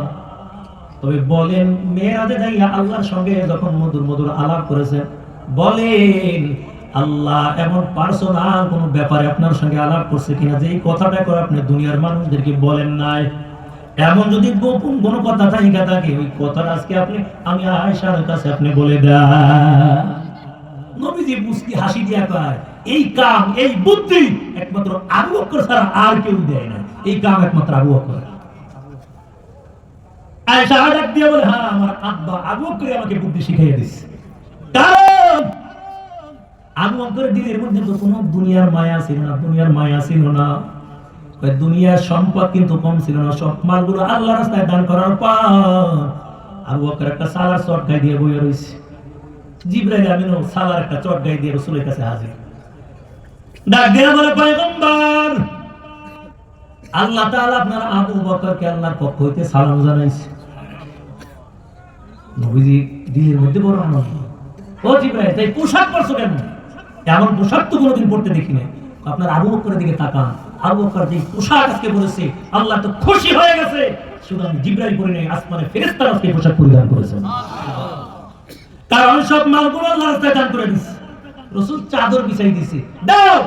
তবে বলেন মেরাজে যাইয়া আল্লাহর সঙ্গে যখন মধুর মধুর আলাপ করেছেন, বলেন আল্লাহ এমন পার্সোনাল কোন ব্যাপারে আপনার সঙ্গে আলাপ করছে কিনা যে এই কথাটা করে আপনি দুনিয়ার মানুষদেরকে বলেন নাই? এমন যদি গোপন কোন কথা থাইকা থাকে ওই কথাটা আজকে আমি আয়েশার কাছে আপনি বলে দেন। নবীজি মুস্কি হাসি দিয়া কয়, এই কাম এই বুদ্ধি একমাত্র আবু বকর ছাড়া আর কেউ দেয় না, এই কাম একমাত্র আবু বকর। আয়েশা ডাক দিয়ে বলে, হ্যাঁ আমার আব্বা আবু বকর আমাকে বুদ্ধি শিখাইয়া দিয়েছে। কারণ আবু বকরের দিলের মধ্যে তো কোনো দুনিয়ার মায়া ছিল না, দুনিয়ার মায়া ছিল না। দুনিয়ার সম্পদ কিন্তু কম ছিল না, সব মালগুলো আল্লাহ রাস্তায় দান করার পর আবু বকর একটা সালার চটকাই দিয়ে বইয়া রইছে। জিবরাইল আমিন সালার একটা চটকাই দিয়ে রাসূলের কাছে হাজির। ডাক দিয়ে বলে, পয়গম্বর আল্লাহ তাআলা আপনার আবু বকরকে আল্লাহর পক্ষ হইতে সালাম জানাইছে। নবীজি দিলের মধ্যে বড় আনন্দ। ও জিবরাইল, তাই পোশাক পরছো কেন? এমন পোশাক তো কোনোদিন পরতে দেখি না। আপনার আবু বকরের দিকে তাকান, আবু বকর যে পোশাক আজকে পরেছে আল্লাহ তো খুশি হয়ে গেছে। শুধু আমি জিবরাইল পরে নাই, আসমানে ফেরেশতারা আজকে পোশাক পরিধান করেছে। কারণ সব মালগুলো আল্লাহ রাস্তায় দান করে দিয়েছে। রাসূল চাদর বিছাই দিয়েছে, দাও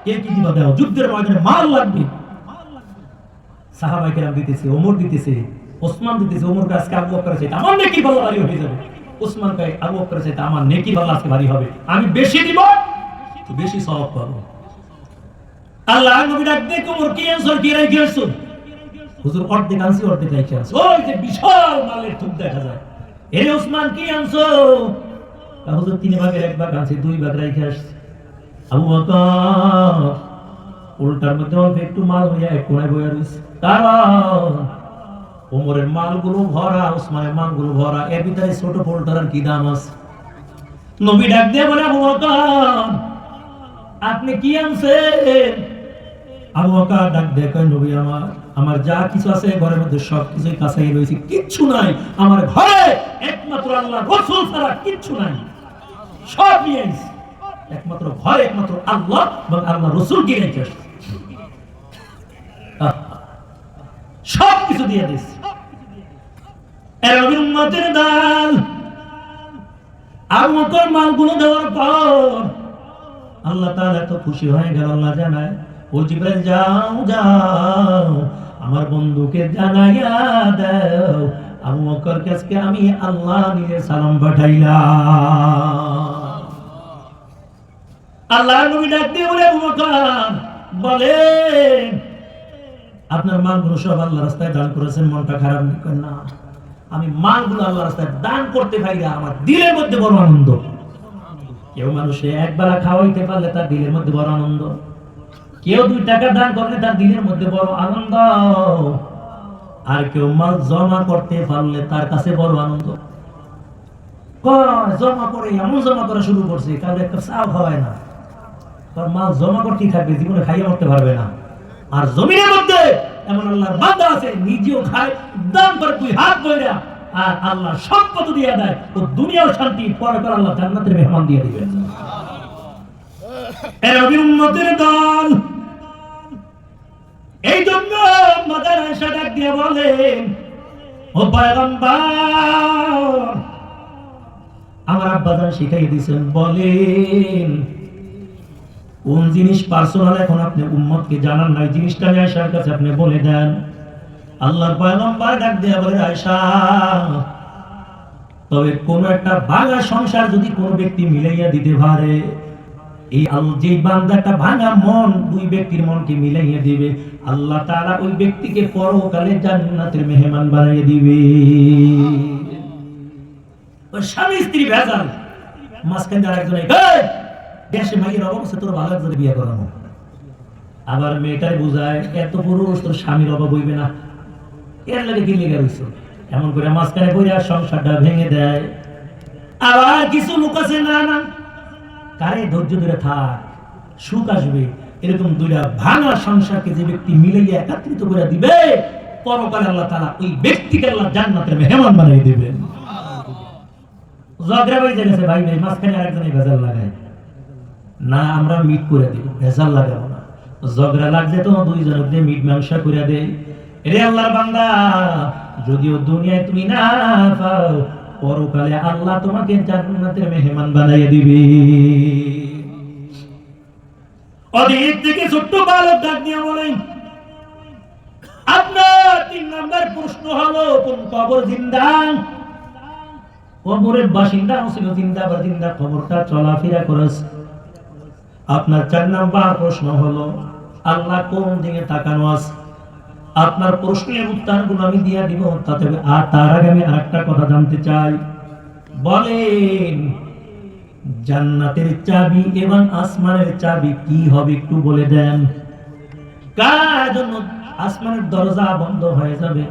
কে কি দিবা দাও, যুদ্ধের ময়দানে মাল লাগবে। সাহাবায়ে কেরাম দিতেছে, ওমর দিতেছে, ওসমান দিতেছে। ওমর কাছে আবু বকর চাইতে আমার নেকি ভালো ভারী হয়ে যাবে। ওসমান কয় আবু বকর চাইতে আমার নেকি ভালো আজকে ভারী হবে, আমি বেশি দিব তো বেশি সওয়াব পাবো। আল্লাহ নবী ডাক দিয়ে, ওমর কি আনসার কি রাখি আসছো? হুজুর অর্ধেক আনছি অর্ধেক রাখি আসছো। ওই যে বিশাল মালের থুপ দেখা যায়। এ ওসমান কি আনছো? হুজুর 3 ভাগের 1 ভাগ আনছি, 2 ভাগ রাখি আসছি। আবু বকর উল্টার মধ্যে অল্প একটু মাল হইয়া এক কোণায় বইয়া রইছে। কারণ ওমরের মালগুলো ভরা, ওসমানের মালগুলো ভরা, এর ভিতরে ছোট পোল্টার কি দাম আছে? নবী ডাক দিয়ে বলে, আবু বকর আপনি কি আনছেন? আবু বকর ডাক দিয়ে কয়, নবী আমার যা কিছু আছে ঘরের মধ্যে সব কিছুই কাছেই রয়েছে, কিচ্ছু নাই আমার ঘরে, একমাত্র আল্লাহ রাসূল ছাড়া কিচ্ছু নাই, সব নিয়ে আইছি। একমাত্র ঘরে একমাত্র আল্লাহ এবং আল্লাহ রাসূলকে রেখে আসছে, সব কিছু দিয়ে দিয়েছে। এর উম্মতের দল আবু বকর মালগুলো দেওয়ার পর আল্লাহ তাআলা তো খুশি হয়ে গেল। আল্লাহ জানায়, ও জিবরাইল যাও যাও আমার বন্ধুকে জানাইয়া দাও আবু বকর কাছে আমি আল্লাহ নিজে সালাম পাঠাইলাম। আল্লাহর নবী ডাক দিয়ে বলে, আবু বকর বলেন আপনার মালগুলো সব আল্লাহ রাস্তায় দান করেছেন, মনটা খারাপ না? আমি মালগুলো আল্লাহ রাস্তায় দান করতে পারি না, আমার দিলের মধ্যে বড় আনন্দ। কেউ মানুষে একবেলা খাওয়াইতে পারলে তার দিলের মধ্যে বড় আনন্দ, কেউ 2 টাকা দান করলে তার দিলের মধ্যে বড় আনন্দ, আর কেউ মাল জমা করতে পারলে তার কাছে বড় আনন্দ। জমা করে এমন জমা করা শুরু করছে, কারো একটা চাও খাওয়ায় না, তার মাল জমা করতেই থাকবে, জীবনে খাইয়া মরতে পারবে না। আর জমিনের মধ্যে এমন আল্লাহর বান্দা আছে, নিজেও খায়, দান করে 2 হাত ধরে, আর আল্লাহ সম্পদ দিয়ে দেয়, ও দুনিয়াও শান্তি, পরকাল আল্লাহ জান্নাতের মেহমান দিয়ে দিবেন। এর উম্মতের দল, এই জন্য মাদার আয়েশা ডাক দিয়ে বলেন, ও পয়গম্বর, আমার আব্বাজান শিখাই দিয়েছেন, বলেন কোন জিনিস পার্সোনাল এখন আপনি উম্মতকে জানান নাই, জিনিসটা আয়েশার কাছে আপনি বলে দেন। আল্লাহর পয়গম্বর ডাক দিয়ে বলে, আয়েশা, তবে কোন একটা ভাঙা সংসার যদি কোন ব্যক্তি মিলাইয়া দিতে পারে, এই যে বান্দা একটা ভাঙা মন 2 ব্যক্তির মনকে মিলাইয়া দিবে, আল্লাহ তাআলা ওই ব্যক্তিকে পরকালে জান্নাতের মেহমান বানিয়ে দিবে। ওই স্বামী স্ত্রী ভেজাল, মাঝখানে আরেকজন দেশে মাইয়ের অবস্থা তোর ভালো একজনে বিয়ে করানো, আবার মেয়েটাই বুঝায় এত পুরুষ তোর স্বামীর অভাব হইবে না, এর লাগে কি লেগে রইছ, এমন করে মাঝখানে বইয়া সংসারটা ভেঙে দেয়। আবার কিছু লোক আছে, না না কারে ধৈর্য ধরে থাক, সুখ আসবে, এরকম 2টা ভাঙা সংসারকে যে ব্যক্তি মিলাইয়া একত্রিত করে দিবে, পরকালে আল্লাহ তাআলা ওই ব্যক্তিকে আল্লাহ জান্নাতের মেহমান বানিয়ে দিবেন। ঝগড়া হয়ে গেছে ভাই ভাই, মাঝখানে আরেকজনে ভেজাল লাগায়, না আমরা মিট করে দিই, ভেজাল লাগাবো না। ঝগড়া লাগছে তো 2 জনের দিয়ে মিট মাংসা করে দেয়। রে আল্লাহর বান্দা, যদিও দুনিয়ায় তুমি না পাও, পরকালে আল্লাহ তোমাকে জান্নাতের মেহমান বানিয়ে দিবে। ওদিক থেকে ছোট্ট বালক ডাক দিয়ে বলেন, আপনার 3 নম্বর প্রশ্ন হলো কোন কবর জিন্দা? কবরের বাসিন্দা ছিল জিন্দা বা জিন্দা, কবরটা চলাফেরা করেছে। আপনার 4 নম্বর প্রশ্ন হলো আল্লাহ কোন দিকে তাকানো আছে? আপনার প্রশ্নের উত্তরগুলো আমি দিয়ে দিব, তাতে তার আগে আমি আরেকটা কথা জানতে চাই, বলেন জান্নাতের চাবি এবং আসমানের চাবি কি হবে একটু বলে দেন। কার জন্য আসমানের দরজা বন্ধ হয়ে যাবে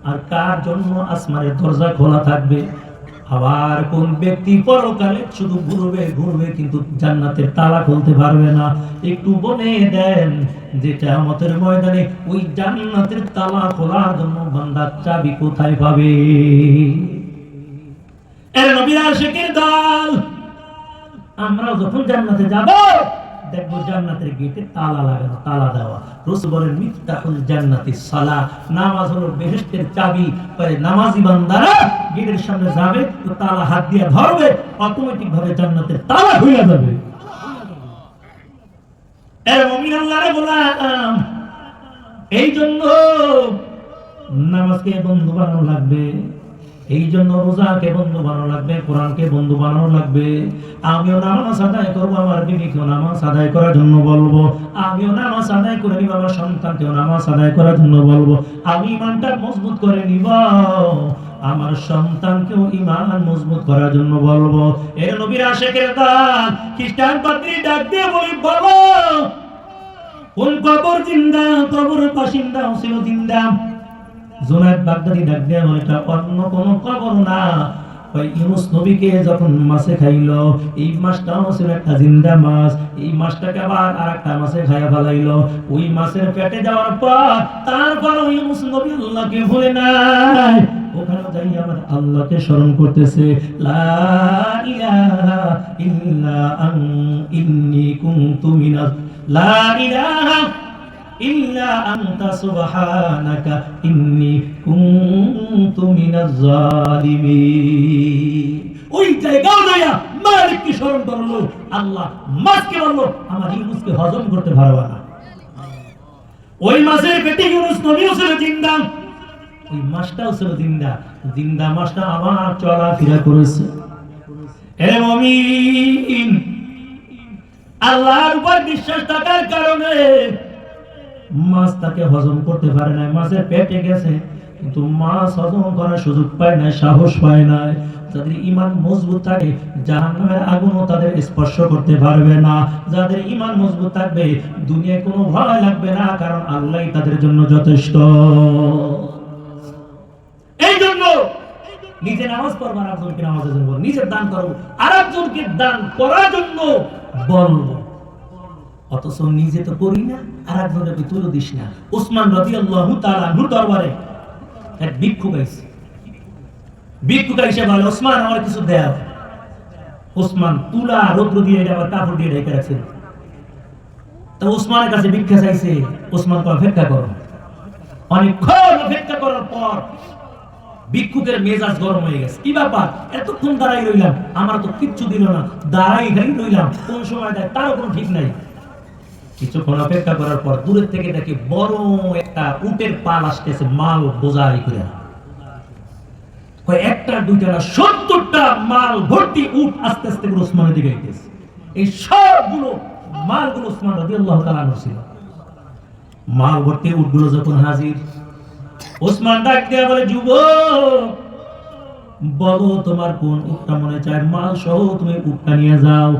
আর কার জন্য আসমানের দরজা খোলা থাকবে? আবার কোন ব্যক্তি পরকালে শুধু ঘুরবে ঘুরবে কিন্তু জান্নাতের তালা খুলতে পারবে না, একটু বলে দেন যে কিয়ামতের ময়দানে ওই জান্নাতের তালা খোলার জন্য বান্দার চাবি কোথায় পাবে? এর নবীর আশিকের দল, আমরা যখন জান্নাতে যাব দেখবো জান্নাতের গেটে তালা লাগানো, তালা দেওয়া। রাসূল বলেন মিফতাহুল জান্নাতিস সালাহ, নামাজ হলো বেহেশতের চাবি। পরে নামাজি বান্দারা গেটের সামনে যাবে তো তালা হাত দিয়ে ধরবে, অটোমেটিক ভাবে জান্নাতের তালা খুলে যাবে। এর মুমিন আল্লাহর গোলাম, এই জন্য নামাজকে বন্ধু বানানো লাগবে, এই জন্য রোজাকে বন্ধু বানানো লাগবে, কোরআনকে বন্ধু বানানো লাগবে। আমিও নামাজ আদায় করবো, আমার বিবিকেও নামাজ আদায় করার জন্য বলবো, আমিও নামাজ আদায় করে নিব, আমার সন্তানকেও নামাজ আদায় করার জন্য বলবো। আমি ইমানটা মজবুত করে নিব, আমার সন্তানকেও ইমান মজবুত করার জন্য বলবো। এর নবীর আশিকের দল খ্রিস্টান পাদ্রী ডাক দিয়ে বলো কোন কবর জিন্দা? কবর বাসিন্দা ছিল জিন্দা। জুনায়েদ বাগদাদি ডাক দিয়ে বলে এটা অন্য কোন কবর না, ওই ইউনূস নবীকে যখন মাছে খাইলো, এই মাছটাও ছিল একটা জিন্দা মাছ, এই মাছটাকে আবার আরেকটা মাছে খাইয়া ফেলাইলো। ওই মাছের পেটে যাওয়ার পর তারপর ইউনূস নবী আল্লাহকে ভুলে নাই, ওখানে যাই আমার আল্লাহকে স্মরণ করতেছে, লা ইলাহা ইল্লা ইন্নী কুনতু মিনাজ লা ইলাহা ইল্লা আনতা সুবহানাকা ইন্নী কুনতু মিনাজ জালিমিন। ওই জায়গায় যাইয়া মালিককে স্মরণ করলো, আল্লাহ মাছকে বললো আমার ইউনূসকে হজম করতে পারবা না। ওই মাছের পেটে ইউনূস নবীও ছিল জিন্দা, ওই মাছটাও ছিল জিন্দা, জিন্দা মাছটা আমার চলাফেরা করেছে। হে মুমিন, আল্লাহর উপর বিশ্বাস থাকার কারণে মাছ তাকে হজম করতে পারে নাই, মাছের পেটে গেছে কিন্তু মাছ হজম করার সুযোগ পায় নাই, সাহস পায় নাই। যাদের ঈমান মজবুত থাকে জাহান্নামের আগুনও তাদের স্পর্শ করতে পারবে না। যাদের ঈমান মজবুত থাকবে দুনিয়ায় কোনো ভয় লাগবে না, কারণ আল্লাহই তাদের জন্য যথেষ্ট। এই জন্য নিজে নামাজ পড়বো, আর একজনকে নামাজের জন্য বলবো, নিজের দান করবো আর একজনকে দান করার জন্য বলবো, অথচ নিজে তো করি না, আর একজনকে তুলে দিস না। উসমান রাদিয়াল্লাহু তাআলা আনহুর দরবারে এক ভিক্ষুক আইছে। ভিক্ষুক এসে বলে, ওসমান আমার কিছু দাও। ওসমান তুলা রৌদ্র দিয়ে আবার কাপড় দিয়ে ঢেকে রাখছিল। তো ওসমানের কাছে ভিক্ষা চাইছে, ওসমান কয় ভিক্ষা করো। অনেকক্ষণ অপেক্ষা করার পর ভিক্ষুকের মেজাজ গরম হয়ে গেছে। কি ব্যাপার, এতক্ষণ দাঁড়াই রইলাম, আমার তো কিচ্ছু দিল না, দাঁড়াই খালি রইলাম, কোন সময় দেয় তারও কোনো ঠিক নাই। কিছুক্ষণ অপেক্ষা করার পর দূরের থেকে দেখি বড় একটা উটের পাল আসতেছে, মাল বোঝাই করে। একটা দুইটা না, 70টা মাল ভর্তি উট আস্তে আস্তে করে ওসমানের দিকে আইতেছে। এই সবগুলো মালগুলো ওসমান রাদিয়াল্লাহু তাআলা আনহু ছিল। মাল ভর্তি উটগুলো যখন হাজির, ওসমান ডাক দিয়ে বলে, যুবক বলো তোমার কোন উটটা মনে চায়, মাল সহ তুমি উটটা নিয়ে যাও।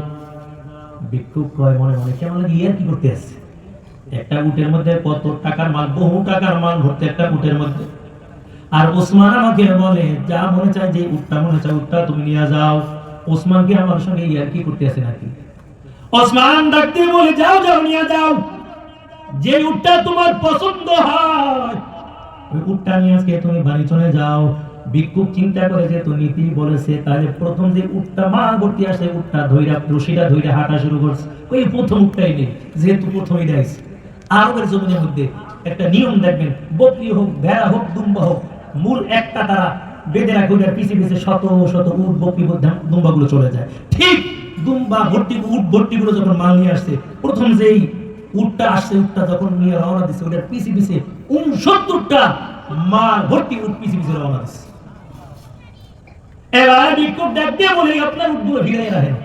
ভিক্ষুক কয় মনে মনে, কেমন লাগে ইয়ার কি করতে আসছে, একটা উটের মধ্যে কত টাকার মাল, বহু টাকার মাল ভর্তি একটা উটের মধ্যে। আর ওসমান আমাকে বলে, যা মনে চায়, যে উটটা মনে চায় উটটা তুমি নিয়ে যাও। ওসমান কি আমার সঙ্গে ইয়ার কি করতে আসে নাকি? ওসমান ডাক দিয়ে বলে, যাও যাও নিয়ে যাও, যে উটটা তোমার পছন্দ হয় ওই উটটা নিয়ে আজকে তুমি বাড়ি চলে যাও। ভিক্ষুক চিন্তা করে যে তো নীতি বলেছে, তাহলে প্রথম যে উটটা মাল ভর্তি আসে উটটা ধইরা রশিটা ধইরা হাঁটা শুরু করছে, ওই প্রথম উটটাই নেই, যেহেতু প্রথমেই যাইছে। আরবের জমিনের মধ্যে একটা নিয়ম দেখবেন, বকরি হোক, ভেড়া হোক, দুম্বা হোক, মূল একটা তারা বেঁধে রাখে, ওটার পিছে পিছে শত শত উট, বকরি, দুম্বা গুলো চলে যায়। ঠিক দুম্বা ভর্তি উট ভর্তি গুলো যখন মাল নিয়ে আসছে, প্রথম যেই উটটা আসছে, উটটা যখন নিয়ে রওনা দিচ্ছে, ওটার পিছে পিছে 69টা মাল ভর্তি উট পিছে পিছে রওনা দিচ্ছে। এবার ভিক্ষুক ডাক দিয়ে বলে, আপনার উটগুলো ভিড়াই রাখেন।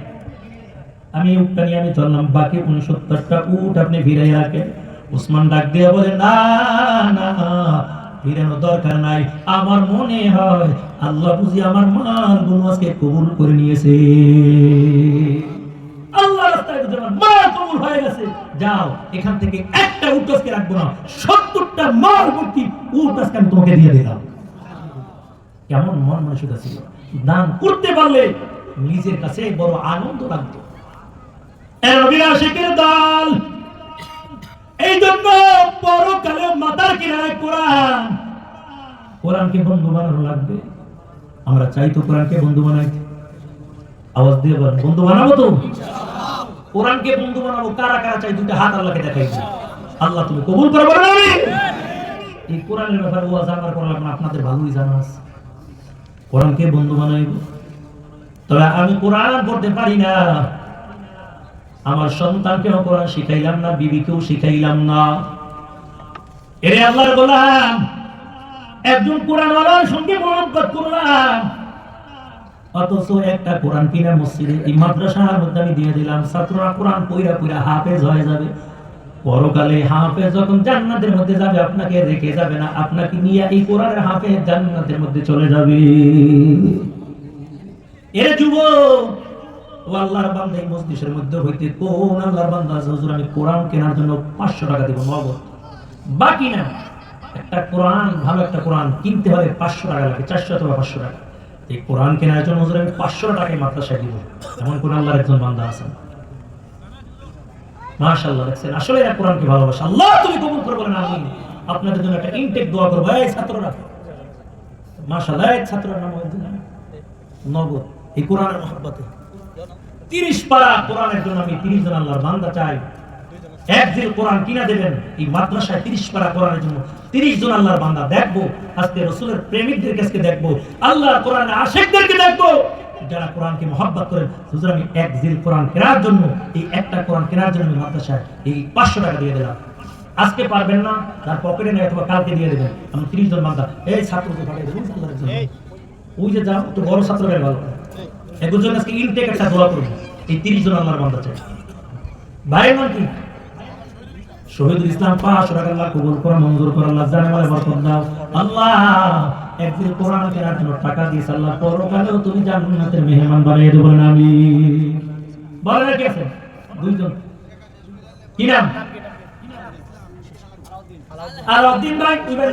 আমি উটটা নিয়ে আমি চললাম, বাকি 69টা উট আপনি ভিড়াই রাখেন। ওসমান ডাক দিয়ে বলে, না না, ভিড়ানোর দরকার নাই, আমার মনে হয় আল্লাহ বুঝি আমার মালগুলো আজকে কবুল করে নিয়েছে। আল্লাহ রাস্তায় বুঝি আমার মাল কবুল হয়ে গেছে। যাও, এখান থেকে একটা উট আজকে রাখবো না, 70টা মাল ভর্তি উট আজকে আমি তোমাকে দিয়ে দিলাম। কেমন মন মানসিকতা ছিল! দান করতে পারলে নিজের কাছে বড় আনন্দ লাগতো। আশিকের দল, এই জন্য পরকালে মাথার কিনারে কোরআন, কোরআনকে বন্ধু বানানো লাগবে। আমরা চাই তো কোরআনকে বন্ধু বানাইতে। আওয়াজ দিয়ে বলেন, বন্ধু বানাবো তো? কোরআনকে বন্ধু বানাবো। কারা কারা চাই? দুটো হাত আল্লাহকে দেখাই। আল্লাহ তুমি কবুল করে বলেন আমিন। এই কোরআনের ব্যাপারে ওয়াজ আমার করা লাগবে না, আপনাদের ভালোই জানা আছে। কোরআনকে বন্ধু বানাইব। তবে আমি কোরআন পড়তে পারি না, আমার সন্তানকেও কোরআন শিখাইলাম না, বিবিকেও শিখাইলাম না। এরে আল্লাহর গোলাম, একজন কোরআনওয়ালার সঙ্গে মহব্বত করলাম, অথচ একটা কোরআন কিনা মসজিদে, এই মাদ্রাসার মধ্যে আমি দিয়ে দিলাম, ছাত্ররা কোরআন পড়া পড়া হাফেজ হয়ে যাবে। পরকালে হাফেজ যখন জান্নাতের মধ্যে যাবে, আপনাকে রেখে যাবে না, আপনাকে নিয়ে এই কোরআনের হাফেজ জান্নাতের মধ্যে চলে যাবে। এরে যুবক, ও আল্লাহর বান্দা, এই মজলিসের মধ্যে হইতে কোন আল্লাহর বান্দা আছে, হুজুর আমি কোরআন কেনার জন্য 500 টাকা দেব নগদ, বাকি না। একটা কোরআন, ভালো একটা কোরআন কিনতে হলে 500 টাকা লাগে, 400 অথবা 500 টাকা। এই কোরআন কেনার জন্য হুজুর আমি 500 টাকায় মাদ্রাসায় দিব, এমন কোন আল্লাহর একজন বান্দা আছেন? মাশাআল্লাহ, দেখছেন আসলে এরা কোরআনকে ভালোবাসে। আল্লাহ তুমি কবুল করে বলেন আমিন। আপনাদের জন্য একটা ইনটেক দোয়া করব। এই ছাত্ররা, মাশাআল্লাহ, এই ছাত্ররা নাম হয়েছে নগদ এই কোরআনের মহব্বতে 30 পারা কোরআনের জন্য আমি 30 জন আল্লাহর বান্দা চাই। এক জিল কোরআন কিনা দেবেন এই মাদ্রাসায় 30 পারা কোরআনের জন্য 30 জন আল্লাহর বান্দা দেখবো। আজকে রাসূলের প্রেমিকদের কাছে দেখবো, আল্লাহর কোরআনের আশিকদেরকে দেখবো, যারা কোরআনকে মহব্বত করেন। হুজুর আমি এক জিল কোরআন কেনার জন্য, এই একটা কোরআন কেনার জন্য আমি মাদ্রাসায় এই 500 টাকা দিয়ে দিলাম। আজকে পারবেন না, তার পকেটে নেই, অথবা কালকে দিয়ে দেবেন। আমি 30 জন বান্দা এই ছাত্রকে পাঠিয়ে দেবো আল্লাহর জন্য। ওই যে যাও তো বড় ছাত্রকে ভালো একজন আজকে ইনটেক একটা দোয়া করবো, এই 30 জন আল্লাহর বান্দা চাই। ভাই মান কি শহীদুল ইসলাম 500 টাকা আল্লাহ কবুল করে মঞ্জুর করে আল্লাহ জানে মালে বরকত দাও আল্লাহ একদিন কোরআন কেনার জন্য টাকা দিয়েছ আল্লাহ পরকালেও তুমি জান্নাতের মেহমান বানিয়ে দেবো না আমি বলেন কি আছে দুইজন কি নাম আলাউদ্দিন ভাই ইবাই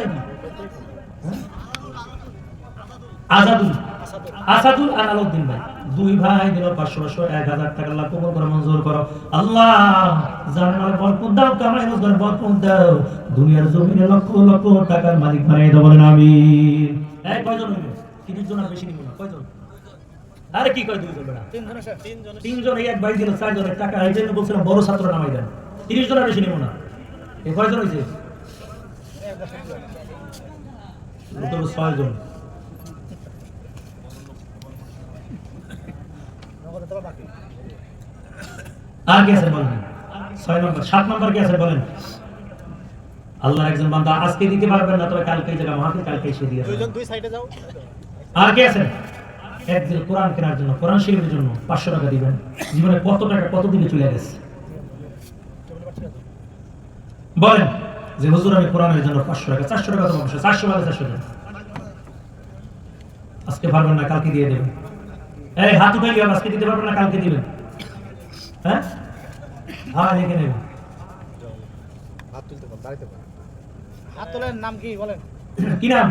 আজাদুল আসাদুল আর আলাউদ্দিন ভাই দুই ভাই দিল 500 1000 টাকা আল্লাহ কবুল করে মঞ্জুর করো আল্লাহ জান্নাতের বরকত দাও কামাই রোজগার বরকত দাও দুনিয়ার জমিনে লক্ষ লক্ষ টাকার মালিক বানিয়ে দাও বলেন আমিন এই কয়জন হইলো 30 জন আর বেশি নিব না কয়জন আরে কি কয় দুইজন বেটা তিনজন স্যার তিনজন এই এক ভাই দিল 4 জনের টাকা এই জন্য বলছিলাম বড় ছাত্র নামাই দেন 30 জন আর বেশি নিব না এই কয়জন হইছে লোকের 6 জন আর কে আছে বলেন 6 নম্বর 7 নম্বর কে আছে বলেন আল্লাহর একজন বান্দা আজকে দিতে পারবেন না তবে কালকে জায়গা মাহফিল কালকে এসে দিয়ে দুইজন দুই সাইডে যাও আর কে আছে একদিন কোরআন কেনার জন্য কোরআন শরীফের জন্য 500 টাকা দিবেন জীবনে কত টাকা কত দিকে চলে গেছে বলেন যে হুজুর আমি কোরআনের জন্য 500 টাকা 400 টাকা তো অবশ্যই 400 টাকা 400 টাকা আজকে পারবেন না কালকে দিয়ে দেবেন এই হাত উঠাইলি আজকে দিতে পারবেন না কালকে দিবেন হ্যাঁ হ্যাঁ লিখে নেবেন হাত তুলতে পারেন দাঁড়াইতে পারেন হাত তোলেন নাম কি বলেন কি নাম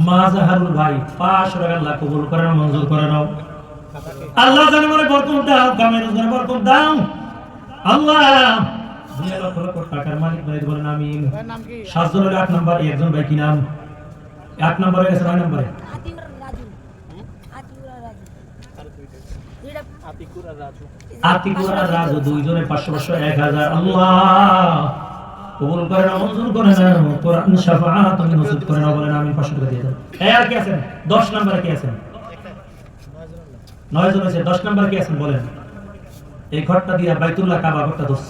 মাজাহারুল ভাই 500 টাকা আল্লাহ কবুল করে নাও মঞ্জুর করে নাও আল্লাহ জানে মনে বরকত দাও কামের রোজগার বরকত দাও আল্লাহ দুনিয়া লক্ষ লক্ষ টাকার মালিক বানিয়ে বলেন আমিন নাম কি 7 জনের 8 নাম্বার একজন ভাই কি নাম 8 নম্বরে গেছে 9 নম্বরে আতিকুর আর রাজু দুইজনে 500 1000 আল্লাহ কবুল করে নাও মঞ্জুর করে নাও কোরআন শাফাআত তুমি নসিব করে নাও বলেন আমিন 500 টাকা দিয়ে দাও এই আর কি আছেন 10 নম্বরে কি আছেন 9 জন আছে 10 নম্বরে কি আছেন বলেন এই ঘরটা দিয়া বাইতুল্লাহ কাবা ঘরটা দোস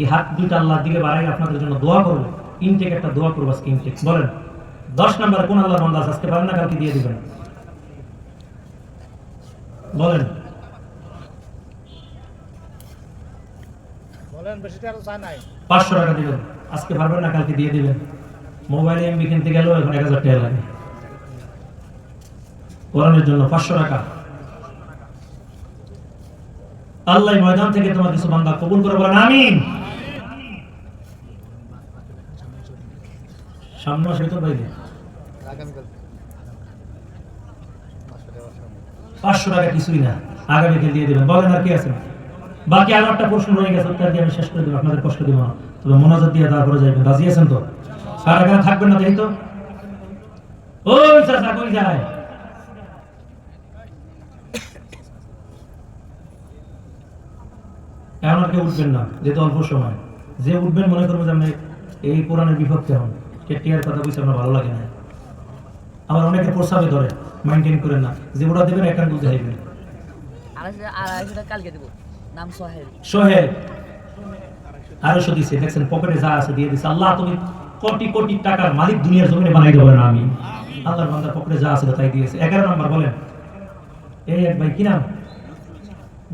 এই হাত দুইটা আল্লাহ দিকে বাড়াই আপনাদের জন্য দোয়া করব ইনটেক একটা দোয়া করব আজকে ইনটেক বলেন 10 নম্বরে কোন আল্লাহর বান্দা আজকে পারেন না কালকে দিয়ে দিবেন বলেন বলেন বেশি টাকা চাই নাই 500 টাকা দিবেন আজকে পারবেন না কালকে দিয়ে দিবেন মোবাইলে এমবি কিনতে গেলেও এখন 1000 টাকা লাগে কোরআনের জন্য 500 টাকা আল্লাহ ময়দান থেকে তোমার কিছু বান্দা কবুল করে বলেন আমিন সামনে আসে তো ভাই আগামীকাল 500 টাকা কিছুই না আগামীকাল দিয়ে দিবেন বলেন আর কি আছে বাকি আর একটা প্রশ্ন রয়ে গেছে উত্তর দিয়ে আমি শেষ করে দেব আপনাদের কষ্ট দিব না তবে মোনাজাত দিয়ে তারপরে যাবেন রাজি আছেন তো কারা কারা থাকবেন না দেখি তো ওই চাচা কই যায় এমন আর কেউ উঠবেন না যেহেতু অল্প সময় যে উঠবেন মনে করবো যে আপনি এই কোরআনের বিপক্ষে হন টিয়ার কথা বুঝতে আপনার ভালো লাগে না আবার অনেকে প্রস্তাবে ধরে মেইনটেইন করেন না যে ওটা দেবেন একান্ত বুঝে যাইবেন কালকে দেব নাম সোহেল সোহেল 250 দিয়েছে দেখছেন পকেটে যা আছে দিয়ে দিয়েছে আল্লাহ তুমি কোটি কোটি টাকার মালিক দুনিয়ার জমিনে বানাই দেবো না আমি আল্লাহর বান্দার পকেটে যা আছে তাই দিয়েছে 11 নম্বর বলেন এই এক ভাই কি নাম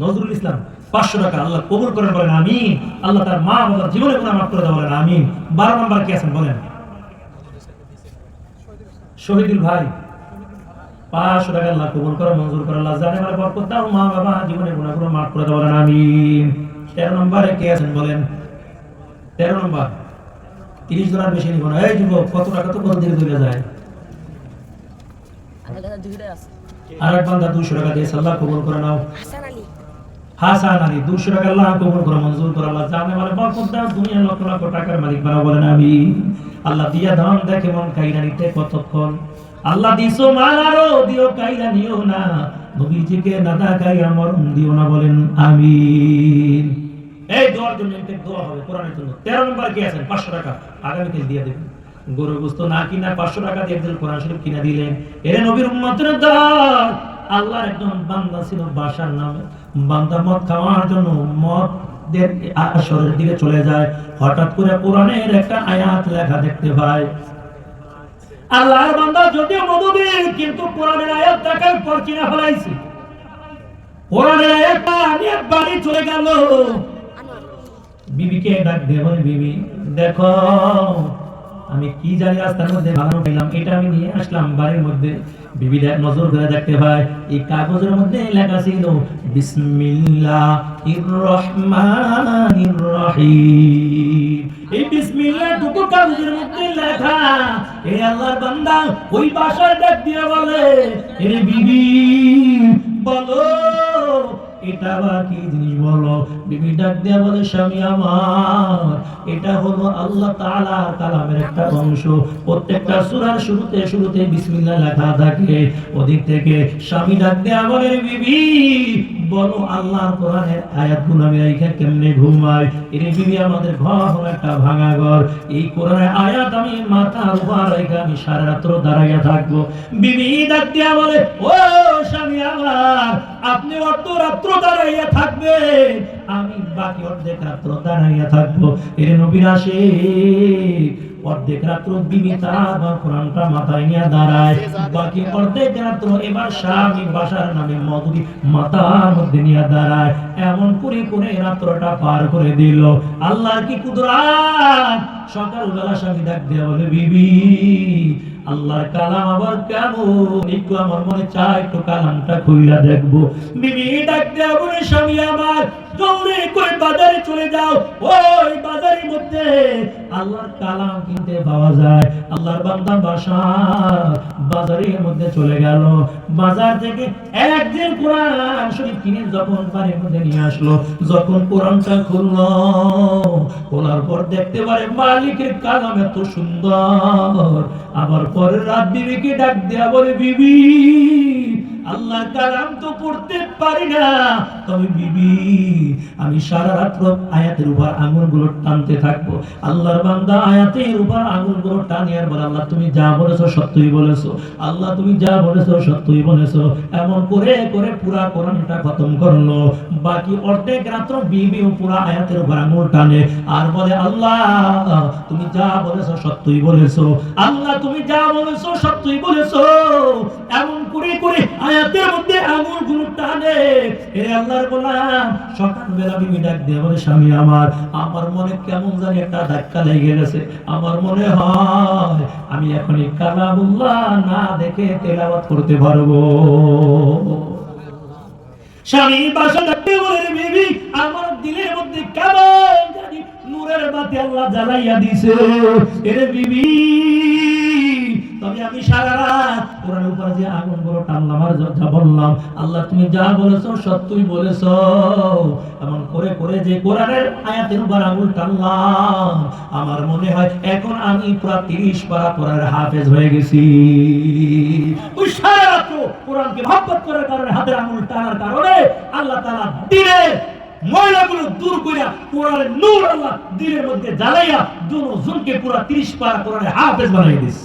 নজরুল ইসলাম 500 টাকা আল্লাহ কবুল করেন বলেন আমিন আল্লাহ তার মা বাবার জীবনে গুনাহ মাফ করে দেন বলেন আমিন 12 নম্বর কি আছেন বলেন শহীদুল ভাই 500 টাকা আল্লাহ কবুল করে মঞ্জুর করে আল্লাহ জানে মালে বরকত দাও মা বাবা জীবনে গুনাহগুলো মাফ করে দেন বলেন আমিন 13 নম্বরে কে আছেন বলেন 13 নম্বর 30 জনের বেশি নিব না এই যুবক কত টাকা তো কত দিকে চলে যায় আমার কাছে দুইটাই আছে আর এক বান্দা 200 টাকা দিয়ে আল্লাহ কবুল করে নাও হাসান আলী 200 টাকা আল্লাহ কবুল করে মঞ্জুর করে আল্লাহ জানে মানে বরকত দাও দুনিয়া লক্ষ লক্ষ টাকার মালিক বানাও বলেন আমিন আল্লাহ দিয়া দান দেখে মন কাইরা নিতে কতক্ষণ আল্লাহ দিছো মাল আরো দিও কাইরা নিও না নবীজিকে নাদা কাইরা মরণ দিও না বলেন আমিন এই দোয়ার জন্য একটা দোয়া হবে কোরআনের জন্য 13 নম্বর কি আছেন 500 টাকা আগামীকাল দিয়ে দেবেন গরু গোশত না কিনা 500 টাকা দিয়ে একজন কোরআন শরীফ কিনা দিলেন এর নবীর উম্মতের দল আল্লাহর একজন বান্দা ছিল বাশার নামে বান্দা মদ খাওয়ার জন্য মদ দের আসরের দিকে চলে যায় হঠাৎ করে কোরআনের একটা আয়াত লেখা দেখতে পায় আল্লাহর বান্দা যদিও মদবির কিন্তু কোরআনের আয়াত দেখার পর চিনা ফেলাইছে কোরআনের আয়াতটা নিয়ে বাড়ি চলে গেল। বিবিকে ডাক দিয়ে বলে, বিবি দেখো আমি কি জানি রাস্তার মধ্যে বানানো পেলাম, এটা আমি নিয়ে আসলাম বাড়ির মধ্যে। বিবি নজর করে দেখতে পায় এই কাগজের মধ্যে লেখা ছিল বিসমিল্লাহির রহমানির রহিম। এই বিসমিল্লাহ টুকু কাগজের মধ্যে লেখা। এই আল্লাহর বান্দা ওই ভাষায় ডাক দিয়ে বলে, এরে বিবি বলো এটা আবার কি জিনিস বলো। বিবি ডাক দিয়া বলে, স্বামী আমার এটা হলো আল্লাহ তাআলার কালামের একটা অংশ। প্রত্যেকটা সূরার শুরুতে বিসমিল্লাহ লেখা থাকে। ওদিক থেকে স্বামী ডাক দিয়া বলে, বিবি বলো আল্লাহর কোরআনের আয়াতগুলো আমি রাইখা কেমনে ঘুমাই। এর বিবি আমাদের ঘর হলো একটা ভাঙা ঘর, এই কোরআনের আয়াত আমি মাথার উপর রাইখা আমি সারা রাত দাঁড়াইয়া থাকবো। বিবি ডাক দিয়া বলে, ও স্বামী আমার আপনি অর্ধ রাত্র দাঁড়াইয়া থাকবে, আমি বাকি অর্ধেক রাত্র দাঁড়াইয়া থাকবো। এর নবীর আসে অর্ধেক রাত্র বিবি তার কোরআনটা মাথায় নিয়ে দাঁড়ায়, বাকি অর্ধেক রাত্র এবার স্বামী বাসার নামে মধুরি মাথার মধ্যে নিয়ে দাঁড়ায়। এমন করে করে রাত্রটা পার করে দিল। আল্লাহর কি কুদরত। সকালবেলা স্বামী ডাক দিয়ে বলে, বিবি আল্লাহর কালাম আবার কেমন, একটু আমার মনে চায় একটু কালামটা খুইলা দেখবো। বিবি ডাক দিয়ে বলে, স্বামী আমার জলদি করে বাজারে চলে যাও, ওই বাজারের মধ্যে আল্লাহর কালাম কিনতে পাওয়া যায়। আল্লাহর বান্দা বাজারের মধ্যে চলে গেল। বাজার থেকে একদিন কোরআন শরীফ কিনে যখন বাড়ির মধ্যে নিয়ে আসলো, যখন কোরআনটা খুললো, খোলার পর দেখতে পারে মালিকের কালাম এত সুন্দর। আবার পরের রাত বিবিকে ডাক দেয়া বলে, বিবি আল্লাহর কালাম তো পড়তে পারি না, তবে বিবি আমি সারা রাত্র আয়াতের উপর আঙুলগুলো টানতে থাকবো। আল্লাহর বান্দা আয়াতের উপর আঙুলগুলো টানে আর বলে, আল্লাহ তুমি যা বলেছো সত্যই বলেছো, আল্লাহ তুমি যা বলেছো সত্যই বলেছো। এমন করে করে পুরা কোরআনটা খতম করলো। বাকি অর্ধেক রাত্র বিবিও পুরা আয়াতের উপর আঙুল টানে আর বলে, আল্লাহ তুমি যা বলেছো সত্যই বলেছো, আল্লাহ তুমি যা বলেছো সত্যই বলেছো। এমন করে করে আয়াতের মধ্যে আঙুলগুলো টানে। এ আল্লাহর গোলাম সকালবেলা বিবি ডাক দিয়ে বলে, স্বামী আমার আমার মনে কেমন জানি একটা ধাক্কা লেগে গেছে। আমার মনে হয় আমি এখন এই কালামুল্লাহ না দেখে তেলাওয়াত করতে পারবো। স্বামী বাসা ডাকতে বলে, বিবি আমার দিলের মধ্যে কেমন জানি নূরের বাতি আল্লাহ জ্বালাইয়া দিছে। এরে বিবি তবে আমি সারা রাত কোরআনের উপর যে আগুনগুলো টানলাম আর যা বললাম, আল্লাহ তুমি যা বলেছো সত্যই বলেছো। এমন করে করে যে কোরআনের আয়াতের উপর আঙুল টানলাম, আমার মনে হয় এখন আমি পুরো 30 পারা কোরআনের হাফেজ হয়ে গেছি। ওই সারা রাত কোরআনকে মহব্বত করার কারণে হাতের আঙুল টানার কারণে আল্লাহ তাআলা দিনের ময়লাগুলো দূর কইরা কোরআনের নূর আল্লাহ দিনের মধ্যে জ্বালাইয়া দুজনকে পুরো 30 পারা কোরআনের হাফেজ বানাই দিয়েছে।